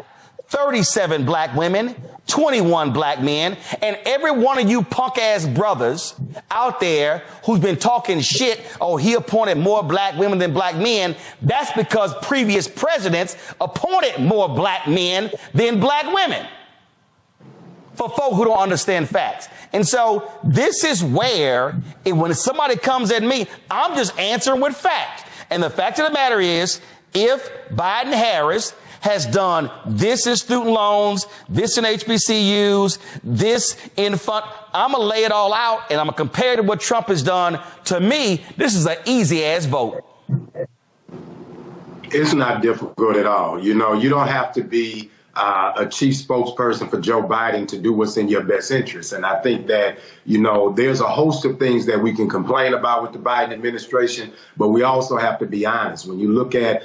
37 Black women, 21 Black men, and every one of you punk ass brothers out there who's been talking shit, oh, he appointed more Black women than Black men, that's because previous presidents appointed more Black men than Black women. for folk who don't understand facts. And so this is where when somebody comes at me, I'm just answering with fact. And the fact of the matter is, if Biden-Harris has done this in student loans, this in HBCUs, this in fund, I'm going to lay it all out and I'm going to compare it to what Trump has done. To me, this is an easy ass vote. It's not difficult at all. You know, you don't have to be a chief spokesperson for Joe Biden to do what's in your best interest. And I think that, you know, there's a host of things that we can complain about with the Biden administration, but we also have to be honest. When you look at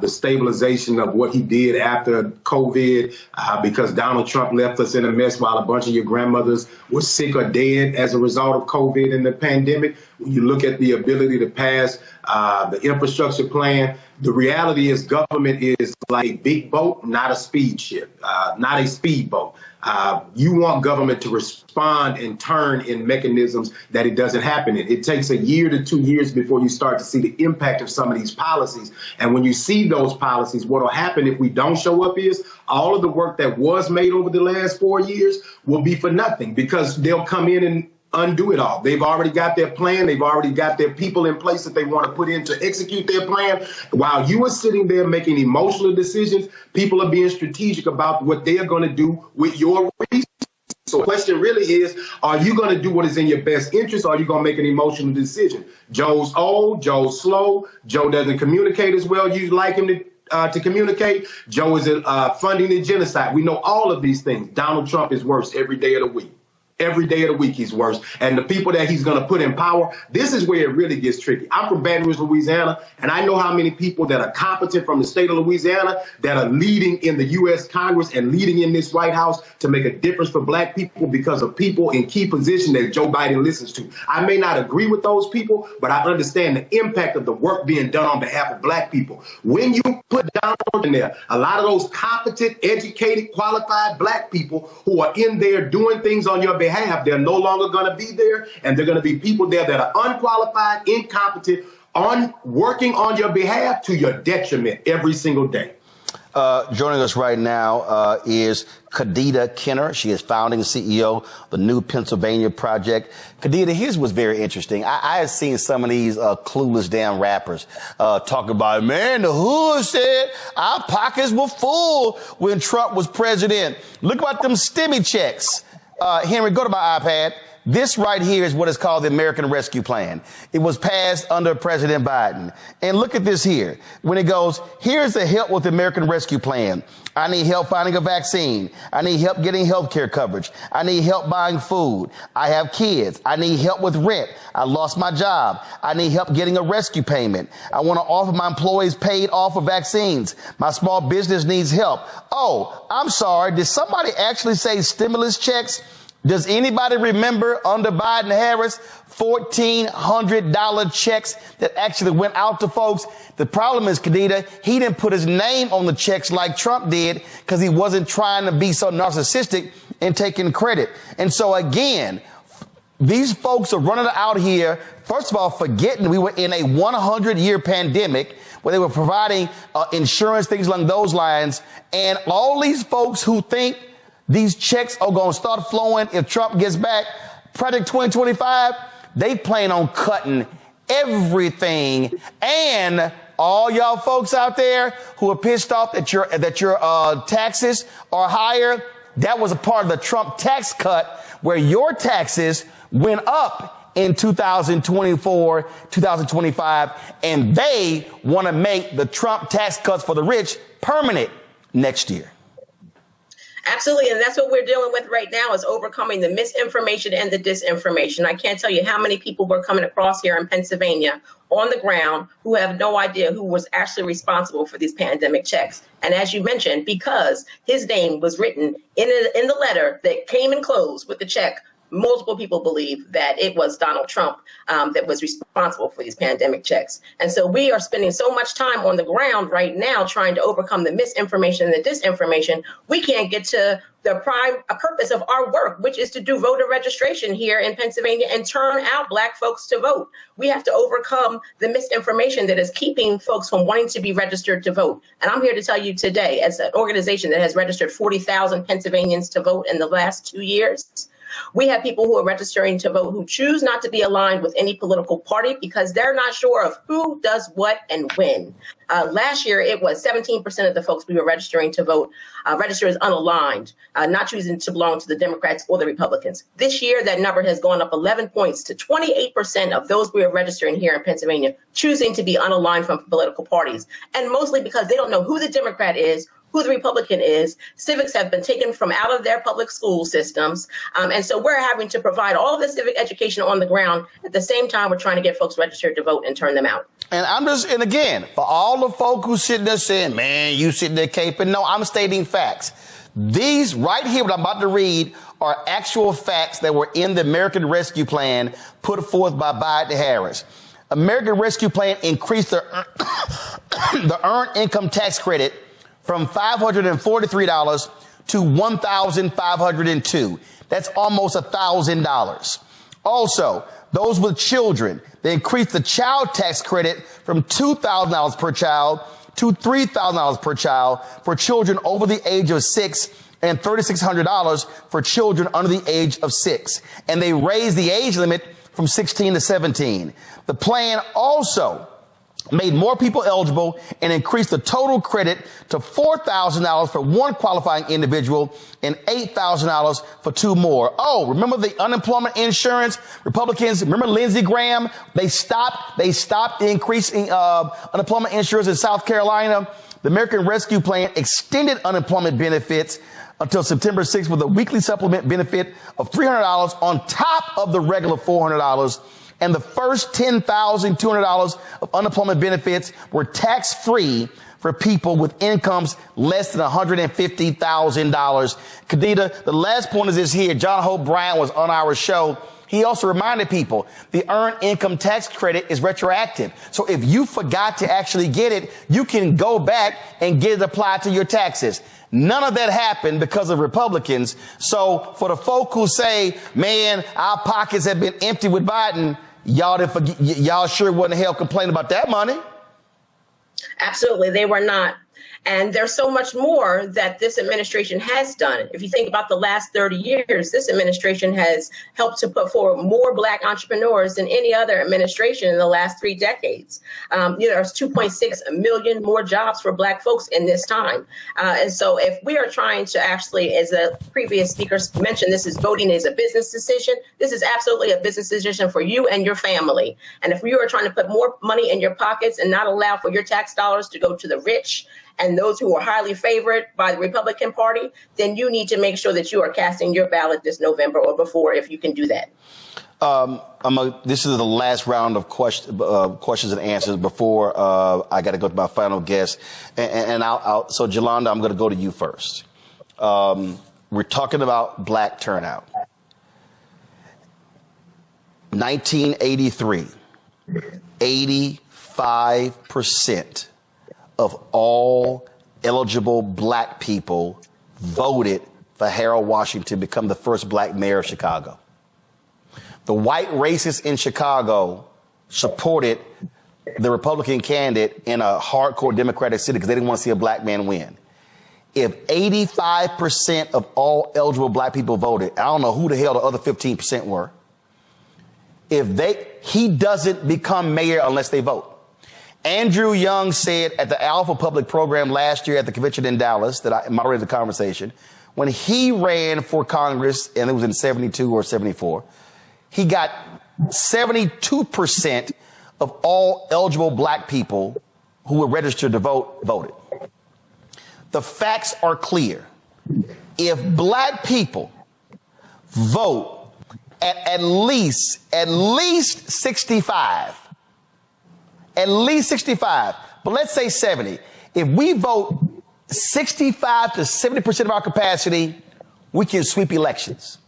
the stabilization of what he did after COVID, because Donald Trump left us in a mess while a bunch of your grandmothers were sick or dead as a result of COVID and the pandemic, when you look at the ability to pass the infrastructure plan, the reality is government is like a big boat, not a speed ship, not a speedboat. You want government to respond and turn in mechanisms that it doesn't happen in. It takes a year to 2 years before you start to see the impact of some of these policies. And when you see those policies, what will happen if we don't show up is all of the work that was made over the last 4 years will be for nothing, because they'll come in and undo it all. They've already got their plan. They've already got their people in place that they want to put in to execute their plan. While you are sitting there making emotional decisions, people are being strategic about what they are going to do with your resources. So the question really is, are you going to do what is in your best interest, or are you going to make an emotional decision? Joe's old, Joe's slow, Joe doesn't communicate as well you'd like him to communicate. Joe is funding the genocide. We know all of these things. Donald Trump is worse every day of the week. Every day of the week he's worse. And the people that he's going to put in power, this is where it really gets tricky. I'm from Baton Rouge, Louisiana, and I know how many people that are competent from the state of Louisiana that are leading in the U.S. Congress and leading in this White House to make a difference for black people because of people in key positions that Joe Biden listens to. I may not agree with those people, but I understand the impact of the work being done on behalf of black people. When you put Donald in there, a lot of those competent, educated, qualified black people who are in there doing things on your behalf, they're no longer going to be there, and they're going to be people there that are unqualified, incompetent, working on your behalf to your detriment every single day. Joining us right now is Kadida Kenner. She is founding CEO of the New Pennsylvania Project. Kadida, here's what's very interesting. I have seen some of these clueless damn rappers talk about, man, the hood said our pockets were full when Trump was president. Look about them stimmy checks. Henry, go to my iPad. This right here is what is called the American Rescue Plan. It was passed under President Biden. And look at this here. When it goes, here's the help with the American Rescue Plan. I need help finding a vaccine. I need help getting health care coverage. I need help buying food. I have kids. I need help with rent. I lost my job. I need help getting a rescue payment. I want to offer my employees paid off for vaccines. My small business needs help. Oh, I'm sorry. Did somebody actually say stimulus checks? Does anybody remember under Biden-Harris $1,400 checks that actually went out to folks? The problem is, Kadida, he didn't put his name on the checks like Trump did because he wasn't trying to be so narcissistic and taking credit. And so, again, these folks are running out here, first of all, forgetting we were in a 100-year pandemic where they were providing insurance, things along those lines. And all these folks who think these checks are going to start flowing if Trump gets back, Project 2025, they plan on cutting everything. And all y'all folks out there who are pissed off that your taxes are higher, that was a part of the Trump tax cut where your taxes went up in 2024, 2025, and they want to make the Trump tax cuts for the rich permanent next year. Absolutely. And that's what we're dealing with right now, is overcoming the misinformation and the disinformation. I can't tell you how many people we're coming across here in Pennsylvania on the ground who have no idea who was actually responsible for these pandemic checks. And as you mentioned, because his name was written in the letter that came enclosed with the check multiple people believe that it was Donald Trump that was responsible for these pandemic checks. And so we are spending so much time on the ground right now trying to overcome the misinformation and the disinformation. We can't get to the prime purpose of our work, which is to do voter registration here in Pennsylvania and turn out Black folks to vote. We have to overcome the misinformation that is keeping folks from wanting to be registered to vote. And I'm here to tell you today, as an organization that has registered 40,000 Pennsylvanians to vote in the last 2 years, we have people who are registering to vote who choose not to be aligned with any political party because they're not sure of who does what and when. Last year, it was 17% of the folks we were registering to vote registered as unaligned, not choosing to belong to the Democrats or the Republicans. This year, that number has gone up 11 points to 28% of those we are registering here in Pennsylvania choosing to be unaligned from political parties, and mostly because they don't know who the Democrat is, who the Republican is. Civics have been taken from out of their public school systems. And so we're having to provide all of the civic education on the ground. At the same time, we're trying to get folks registered to vote and turn them out. And again, for all the folk who sitting there saying, man, you sitting there caping, no, I'm stating facts. These right here, what I'm about to read, are actual facts that were in the American Rescue Plan put forth by Biden Harris. American Rescue Plan increased the earned income tax credit from $543 to $1,502. That's almost $1,000. Also, those with children, they increased the child tax credit from $2,000 per child to $3,000 per child for children over the age of 6 and $3,600 for children under the age of 6. And they raised the age limit from 16 to 17. The plan also made more people eligible and increased the total credit to $4,000 for one qualifying individual and $8,000 for two more. Oh, remember the unemployment insurance? Republicans, remember Lindsey Graham? They stopped the increase in unemployment insurance in South Carolina. The American Rescue Plan extended unemployment benefits until September 6th with a weekly supplement benefit of $300 on top of the regular $400. And the first $10,200 of unemployment benefits were tax-free for people with incomes less than $150,000. Kadida, the last point is this here. John Hope Bryant was on our show. He also reminded people the earned income tax credit is retroactive. So if you forgot to actually get it, you can go back and get it applied to your taxes. None of that happened because of Republicans. So for the folk who say, man, our pockets have been empty with Biden, y'all sure wasn't hell complaining about that money. Absolutely, they were not. And there's so much more that this administration has done. If you think about the last 30 years, this administration has helped to put forward more Black entrepreneurs than any other administration in the last 3 decades. There's 2.6 million more jobs for Black folks in this time. And so if we are trying to actually, as the previous speakers mentioned, this is voting is a business decision. This is absolutely a business decision for you and your family. And if you are trying to put more money in your pockets and not allow for your tax dollars to go to the rich and those who are highly favored by the Republican Party, then you need to make sure that you are casting your ballot this November or before, if you can do that. This is the last round of questions and answers before I got to go to my final guest. So, Jolanda, I'm going to go to you first. We're talking about Black turnout. 1983, 85% of all eligible Black people voted for Harold Washington to become the first Black mayor of Chicago. The white racists in Chicago supported the Republican candidate in a hardcore Democratic city because they didn't want to see a Black man win. If 85% of all eligible Black people voted, I don't know who the hell the other 15% were. He doesn't become mayor unless they vote. Andrew Young said at the Alpha Public Program last year at the convention in Dallas that I moderated the conversation, when he ran for Congress, and it was in 72 or 74, he got 72% of all eligible Black people who were registered to vote voted. The facts are clear. If Black people vote at least 65, but let's say 70. If we vote 65 to 70% of our capacity, we can sweep elections.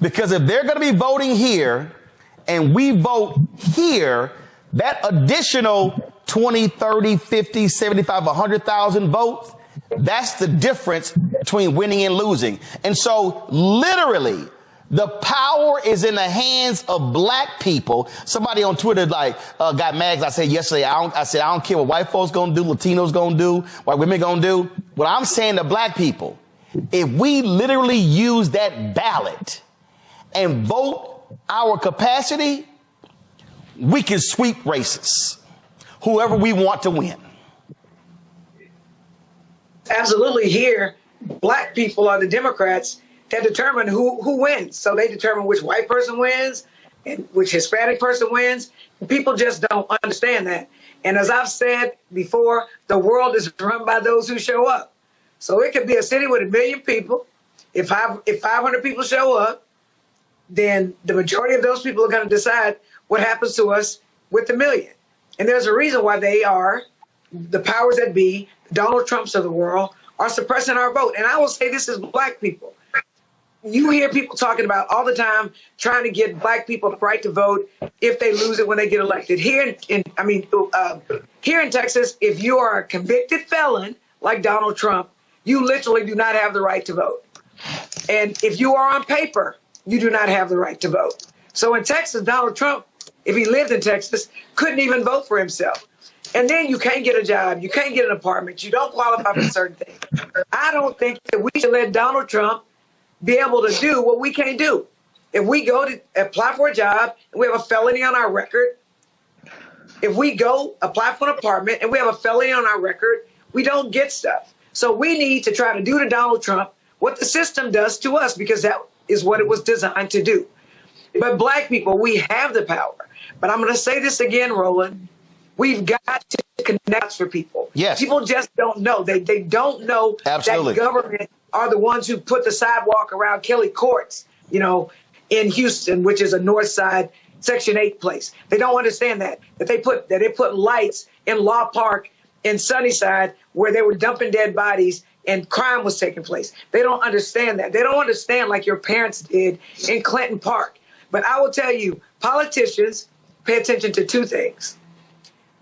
Because if they're going to be voting here and we vote here, that additional 20, 30, 50, 75, 100,000 votes, that's the difference between winning and losing. And so literally the power is in the hands of black people. Somebody on Twitter got mad 'cause I said yesterday, I said, I don't care what white folks going to do, Latinos going to do, white women going to do. What I'm saying to black people, if we literally use that ballot and vote our capacity, we can sweep races, whoever we want to win. Absolutely. Here, black people are the Democrats that determine who wins. So they determine which white person wins and which Hispanic person wins. People just don't understand that. And as I've said before, the world is run by those who show up. So it could be a city with 1 million people. If 500 people show up, then the majority of those people are going to decide what happens to us with the 1 million. And there's a reason why they are, the powers that be, Donald Trumps of the world, are suppressing our vote. And I will say this is black people. You hear people talking about all the time trying to get black people the right to vote if they lose it when they get elected. Here in Texas, if you are a convicted felon like Donald Trump, you literally do not have the right to vote. And if you are on paper, you do not have the right to vote. So in Texas, Donald Trump, if he lived in Texas, couldn't even vote for himself. And then you can't get a job, you can't get an apartment, you don't qualify for certain things. I don't think that we should let Donald Trump be able to do what we can't do. If we go to apply for a job and we have a felony on our record, if we go apply for an apartment and we have a felony on our record, we don't get stuff. So we need to try to do to Donald Trump what the system does to us, because that is what it was designed to do. But black people, we have the power. But I'm going to say this again, Roland. We've got to connect for people. Yes. People just don't know. They don't know Absolutely. that government are the ones who put the sidewalk around Kelly Courts, in Houston, which is a North Side Section 8 place. They don't understand that they put lights in Law Park in Sunnyside where they were dumping dead bodies and crime was taking place. They don't understand that. They don't understand like your parents did in Clinton Park. But I will tell you, politicians pay attention to two things.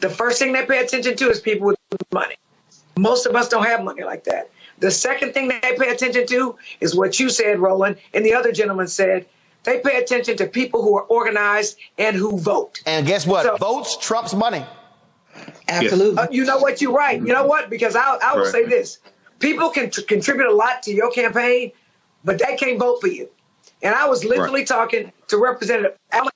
The first thing they pay attention to is people with money. Most of us don't have money like that. The second thing they pay attention to is what you said, Roland, and the other gentleman said. They pay attention to people who are organized and who vote. And guess what? So, votes trumps money. Absolutely. You know what? You're right. You know what? Because I will say this. People can contribute a lot to your campaign, but they can't vote for you. And I was literally talking to Representative Allen,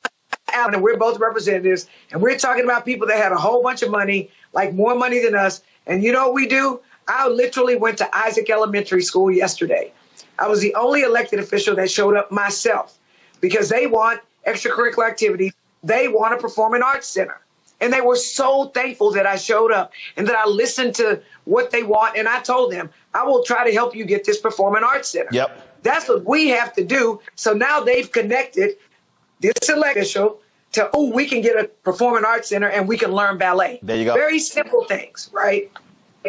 and we're both representatives, and we're talking about people that had a whole bunch of money, like more money than us. And you know what we do? I literally went to Isaac Elementary School yesterday. I was the only elected official that showed up myself because they want extracurricular activities. They want a performing arts center. And they were so thankful that I showed up and that I listened to what they want. And I told them, I will try to help you get this performing arts center. Yep. That's what we have to do. So now they've connected this elected official to, we can get a performing arts center and we can learn ballet. There you go. Very simple things, right?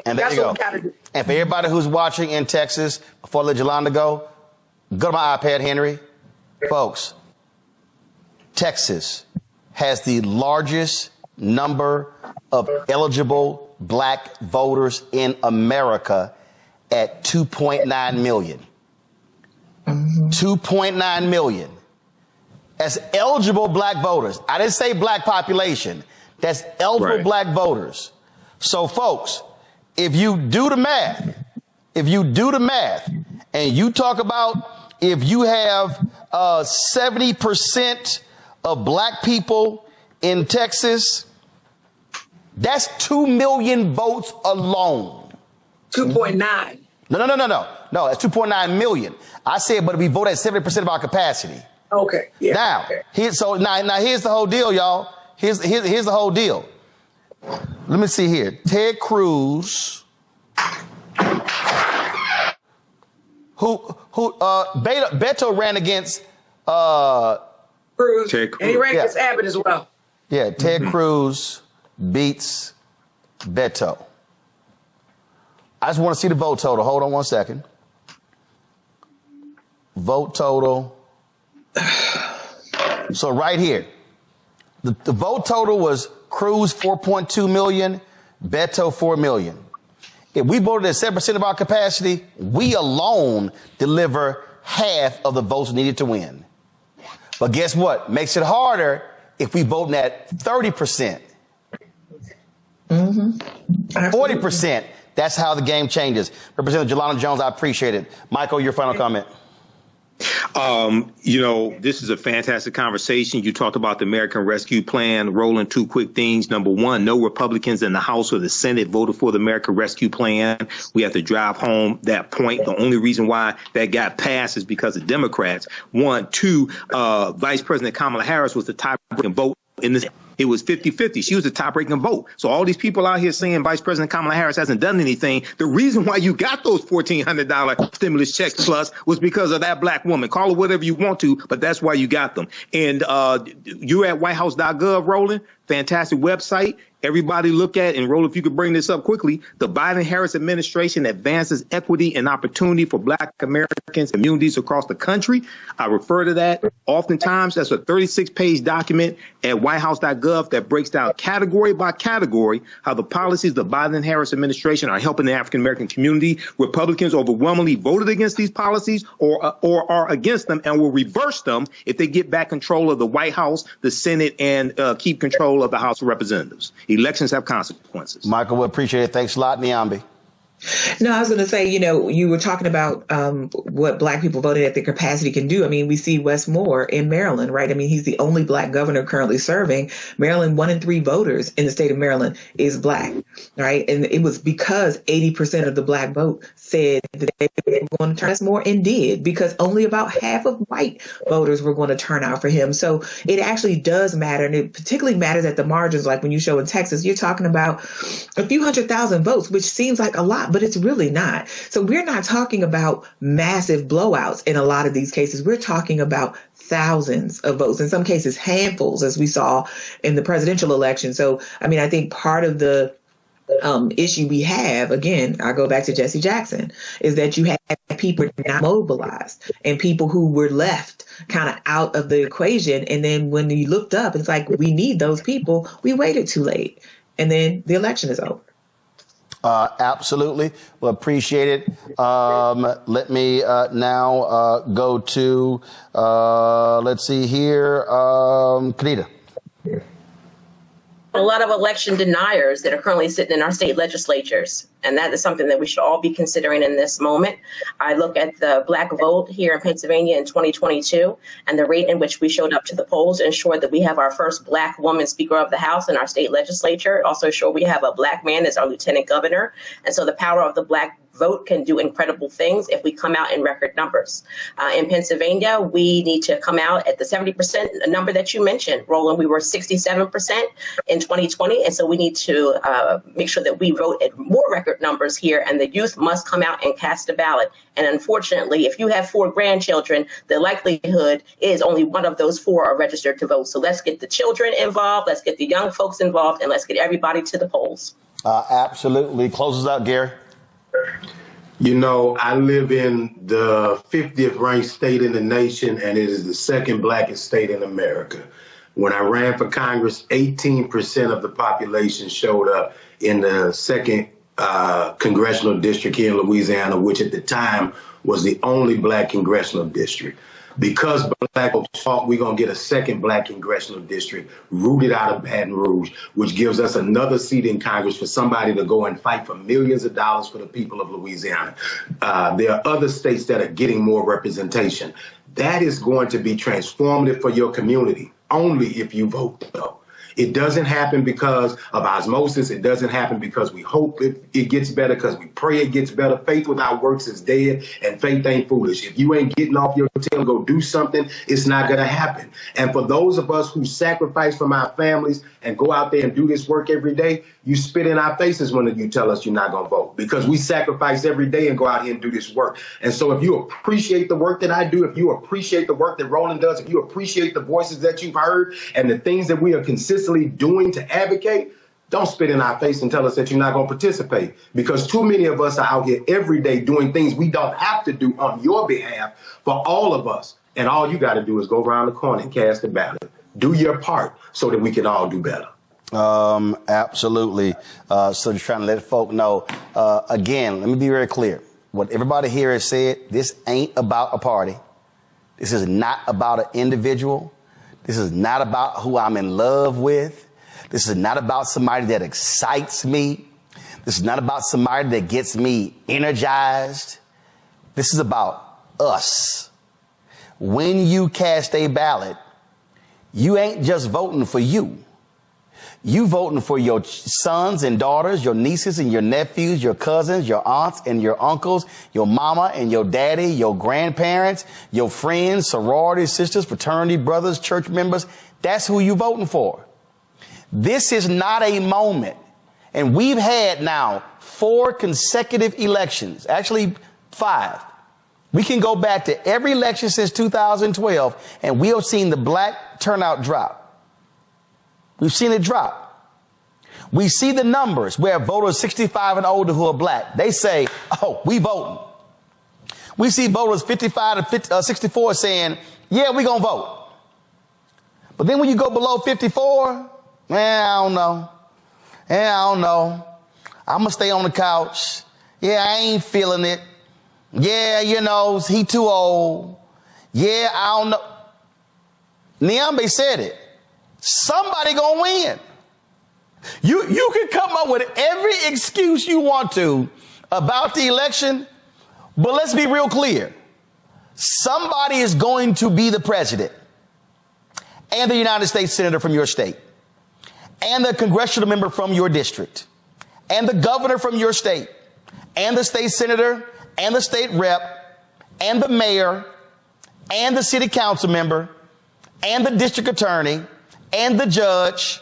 And there that's you go. what we got to do. And for everybody who's watching in Texas, before I let Yolanda go to my iPad, Henry. Folks, Texas has the largest number of eligible black voters in America at 2.9 million. 2.9 million. That's eligible black voters. I didn't say black population. That's eligible black voters. So, folks, if you do the math, and you talk about if you have 70% of black people in Texas, that's 2 million votes alone. 2.9. No, it's 2.9 million. I said, but if we vote at 70% of our capacity. Okay. Yeah. Now, here's the whole deal, y'all. Here's the whole deal. Let me see here. Ted Cruz, Beto ran against Cruz, and he ran against Abbott as well. Yeah, Ted Cruz beats Beto. I just want to see the vote total. Hold on one second. Vote total So right here, the vote total was Cruz 4.2 million, Beto 4 million. If we voted at 7% of our capacity, we alone deliver half of the votes needed to win. But guess what? Makes it harder if we vote at 30%. 40%. That's how the game changes. Representative Jelana Jones, I appreciate it. Michael, your final comment. This is a fantastic conversation. You talked about the American Rescue Plan. Roland, two quick things. Number one, no Republicans in the House or the Senate voted for the American Rescue Plan. We have to drive home that point. The only reason why that got passed is because of Democrats. One, two, Vice President Kamala Harris was the top-ranking vote in this. It was 50-50. She was the top-ranking vote. So all these people out here saying Vice President Kamala Harris hasn't done anything, the reason why you got those $1,400 stimulus checks plus was because of that black woman. Call her whatever you want to, but that's why you got them. And you're at whitehouse.gov, Roland. Fantastic website. Everybody look at, and Roland, if you could bring this up quickly, the Biden-Harris administration advances equity and opportunity for Black Americans and communities across the country. I refer to that oftentimes. That's a 36-page document at whitehouse.gov that breaks down category by category how the policies of the Biden-Harris administration are helping the African-American community. Republicans overwhelmingly voted against these policies or are against them and will reverse them if they get back control of the White House, the Senate, and keep control of the House of Representatives. Elections have consequences. Michael, we appreciate it. Thanks a lot, Niambi. No, I was going to say, you were talking about what Black people voted at their capacity can do. I mean, we see Wes Moore in Maryland, right? I mean, he's the only Black governor currently serving. Maryland, 1 in 3 voters in the state of Maryland is Black, right? And it was because 80% of the Black vote said that they were going to turn Wes Moore, and did, because only about half of white voters were going to turn out for him. So it actually does matter. And it particularly matters at the margins. Like when you show in Texas, you're talking about a few 100,000 votes, which seems like a lot, but it's really not. So we're not talking about massive blowouts in a lot of these cases. We're talking about thousands of votes, in some cases handfuls, as we saw in the presidential election. So, I mean, I think part of the issue we have, again, I go back to Jesse Jackson, is that you had people not mobilized and people who were left kind of out of the equation. And then when you looked up, it's like, we need those people. We waited too late. And then the election is over. Absolutely. Well, appreciate it. Let me now go to, let's see here, Kadida. A lot of election deniers that are currently sitting in our state legislatures. And that is something that we should all be considering in this moment. I look at the Black vote here in Pennsylvania in 2022 and the rate in which we showed up to the polls ensured that we have our first Black woman Speaker of the House in our state legislature. It also showed we have a Black man as our lieutenant governor. And so the power of the Black vote can do incredible things if we come out in record numbers. In Pennsylvania, we need to come out at the 70% number that you mentioned. Roland, we were 67% in 2020. And so we need to make sure that we vote at more record numbers here, and the youth must come out and cast a ballot. And unfortunately, if you have 4 grandchildren, the likelihood is only one of those 4 are registered to vote. So let's get the children involved, let's get the young folks involved, and let's get everybody to the polls. Absolutely. Closes out, Gary. I live in the 50th ranked state in the nation, and it is the second blackest state in America. When I ran for Congress, 18% of the population showed up in the second congressional district here in Louisiana, which at the time was the only Black congressional district. Because Black folks thought we're going to get a second Black congressional district rooted out of Baton Rouge, which gives us another seat in Congress for somebody to go and fight for millions of dollars for the people of Louisiana. There are other states that are getting more representation. That is going to be transformative for your community, only if you vote, though. It doesn't happen because of osmosis. It doesn't happen because we hope it gets better, because we pray it gets better. Faith without works is dead, and faith ain't foolish. If you ain't getting off your tail and go do something, it's not going to happen. And for those of us who sacrifice from our families and go out there and do this work every day, you spit in our faces when you tell us you're not going to vote, because we sacrifice every day and go out here and do this work. And so if you appreciate the work that I do, if you appreciate the work that Roland does, if you appreciate the voices that you've heard and the things that we are consistently doing to advocate, don't spit in our face and tell us that you're not going to participate, because too many of us are out here every day doing things we don't have to do on your behalf for all of us. And all you got to do is go around the corner and cast a ballot. Do your part so that we can all do better. Absolutely. So just trying to let folk know, again, let me be very clear. What everybody here has said, this ain't about a party. This is not about an individual. This is not about who I'm in love with. This is not about somebody that excites me. This is not about somebody that gets me energized. This is about us. When you cast a ballot, you ain't just voting for you. You voting for your sons and daughters, your nieces and your nephews, your cousins, your aunts and your uncles, your mama and your daddy, your grandparents, your friends, sororities, sisters, fraternity brothers, church members. That's who you voting for. This is not a moment. And we've had now 4 consecutive elections, actually 5. We can go back to every election since 2012, and we have seen the black turnout drop. We've seen it drop. We see the numbers where voters 65 and older who are black, they say, oh, we voting. We see voters 55 to 64 saying, yeah, we're going to vote. But then when you go below 54, I don't know. I don't know. I'm going to stay on the couch. Yeah, I ain't feeling it. Yeah, you know, he too old. Yeah, I don't know. Niambe said it. Somebody gonna win. You can come up with every excuse you want to about the election, but let's be real clear. Somebody is going to be the president and the United States Senator from your state and the congressional member from your district and the governor from your state and the state senator and the state rep and the mayor and the city council member and the district attorney and the judge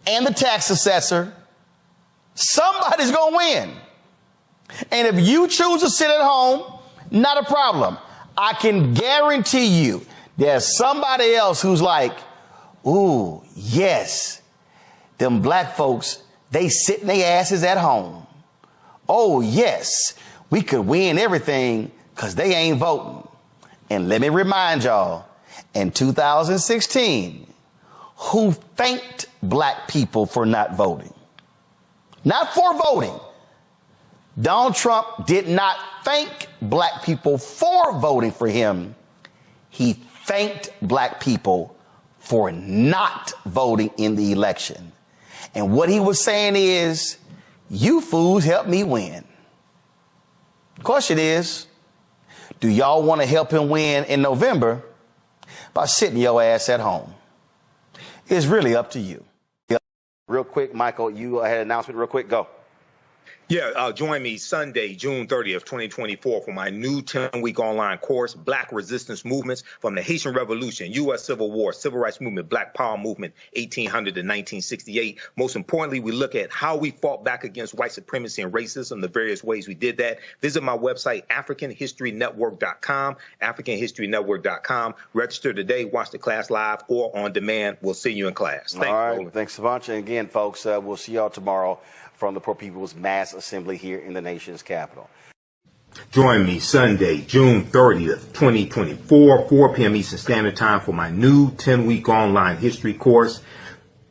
and the tax assessor. Somebody's going to win. And if you choose to sit at home, not a problem. I can guarantee you there's somebody else who's like, ooh, yes, them black folks, they sitting their asses at home. Oh, yes, we could win everything because they ain't voting. And let me remind y'all, in 2016, who thanked black people for not voting? Not for voting. Donald Trump did not thank black people for voting for him. He thanked black people for not voting in the election. And what he was saying is, you fools helped me win. Question is, do y'all want to help him win in November by sitting your ass at home? It's really up to you. Real quick, Michael, you had an announcement real quick. Go. Yeah, join me Sunday, June 30th, 2024 for my new 10-week online course, Black Resistance Movements from the Haitian Revolution, U.S. Civil War, Civil Rights Movement, Black Power Movement, 1800 to 1968. Most importantly, we look at how we fought back against white supremacy and racism, the various ways we did that. Visit my website, AfricanHistoryNetwork.com, AfricanHistoryNetwork.com. Register today, watch the class live or on demand. We'll see you in class. All right, thanks a bunch. And again, folks, we'll see y'all tomorrow from the Poor People's Mass Assembly here in the nation's capital. Join me Sunday, June 30th, 2024, 4 p.m. Eastern Standard Time for my new 10-week online history course,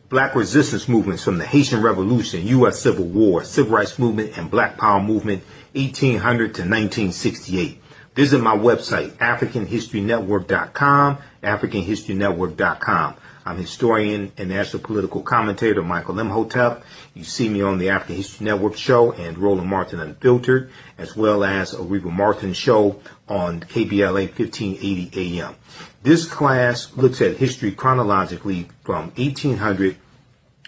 Black Resistance Movements from the Haitian Revolution, U.S. Civil War, Civil Rights Movement, and Black Power Movement, 1800 to 1968. Visit my website, AfricanHistoryNetwork.com, AfricanHistoryNetwork.com. I'm historian and national political commentator Michael Imhotep. You see me on the African History Network show and Roland Martin Unfiltered, as well as a Reba Martin show on KBLA 1580 AM. This class looks at history chronologically from 1800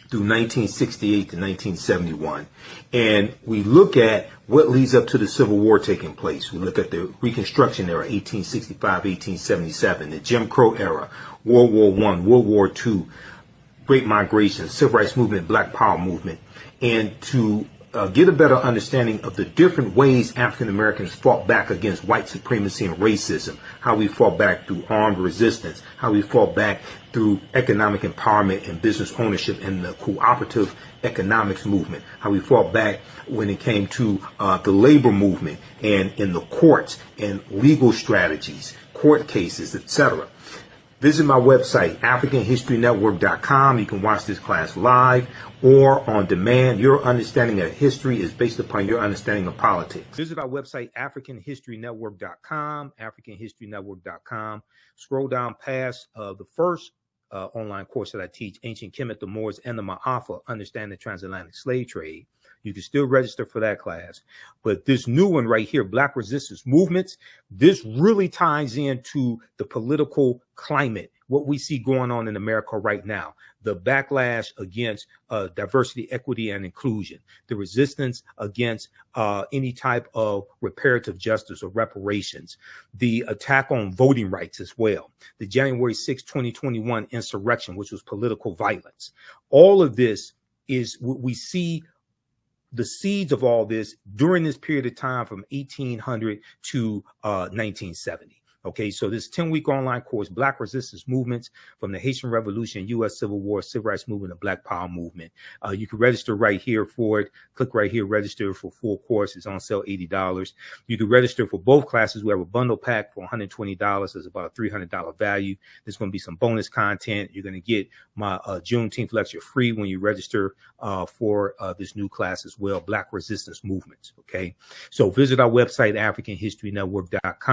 through 1968 to 1971. And we look at what leads up to the Civil War taking place. We look at the Reconstruction era, 1865, 1877, the Jim Crow era, World War I, World War II, Great Migration, Civil Rights Movement, Black Power Movement, and to get a better understanding of the different ways African Americans fought back against white supremacy and racism, how we fought back through armed resistance, how we fought back through economic empowerment and business ownership and the cooperative economics movement, how we fought back when it came to the labor movement and in the courts and legal strategies, court cases, etc. Visit my website, AfricanHistoryNetwork.com. You can watch this class live or on demand. Your understanding of history is based upon your understanding of politics. Visit our website, AfricanHistoryNetwork.com, AfricanHistoryNetwork.com. Scroll down past the first online course that I teach, Ancient Kemet, the Moors, and the Ma'afa, Understanding the Transatlantic Slave Trade. You can still register for that class. But this new one right here, Black Resistance Movements, this really ties into the political climate, what we see going on in America right now, the backlash against diversity, equity, and inclusion, the resistance against any type of reparative justice or reparations, the attack on voting rights as well, the January 6, 2021 insurrection, which was political violence. All of this is what we see. The seeds of all this during this period of time from 1800 to 1970. Okay, so this 10-week online course, Black Resistance Movements from the Haitian Revolution, U.S. Civil War, Civil Rights Movement, and Black Power Movement. You can register right here for it. Click right here, register for full course. It's on sale, $80. You can register for both classes. We have a bundle pack for $120. It's about a $300 value. There's going to be some bonus content. You're going to get my Juneteenth lecture free when you register for this new class as well, Black Resistance Movements. Okay, so visit our website, AfricanHistoryNetwork.com.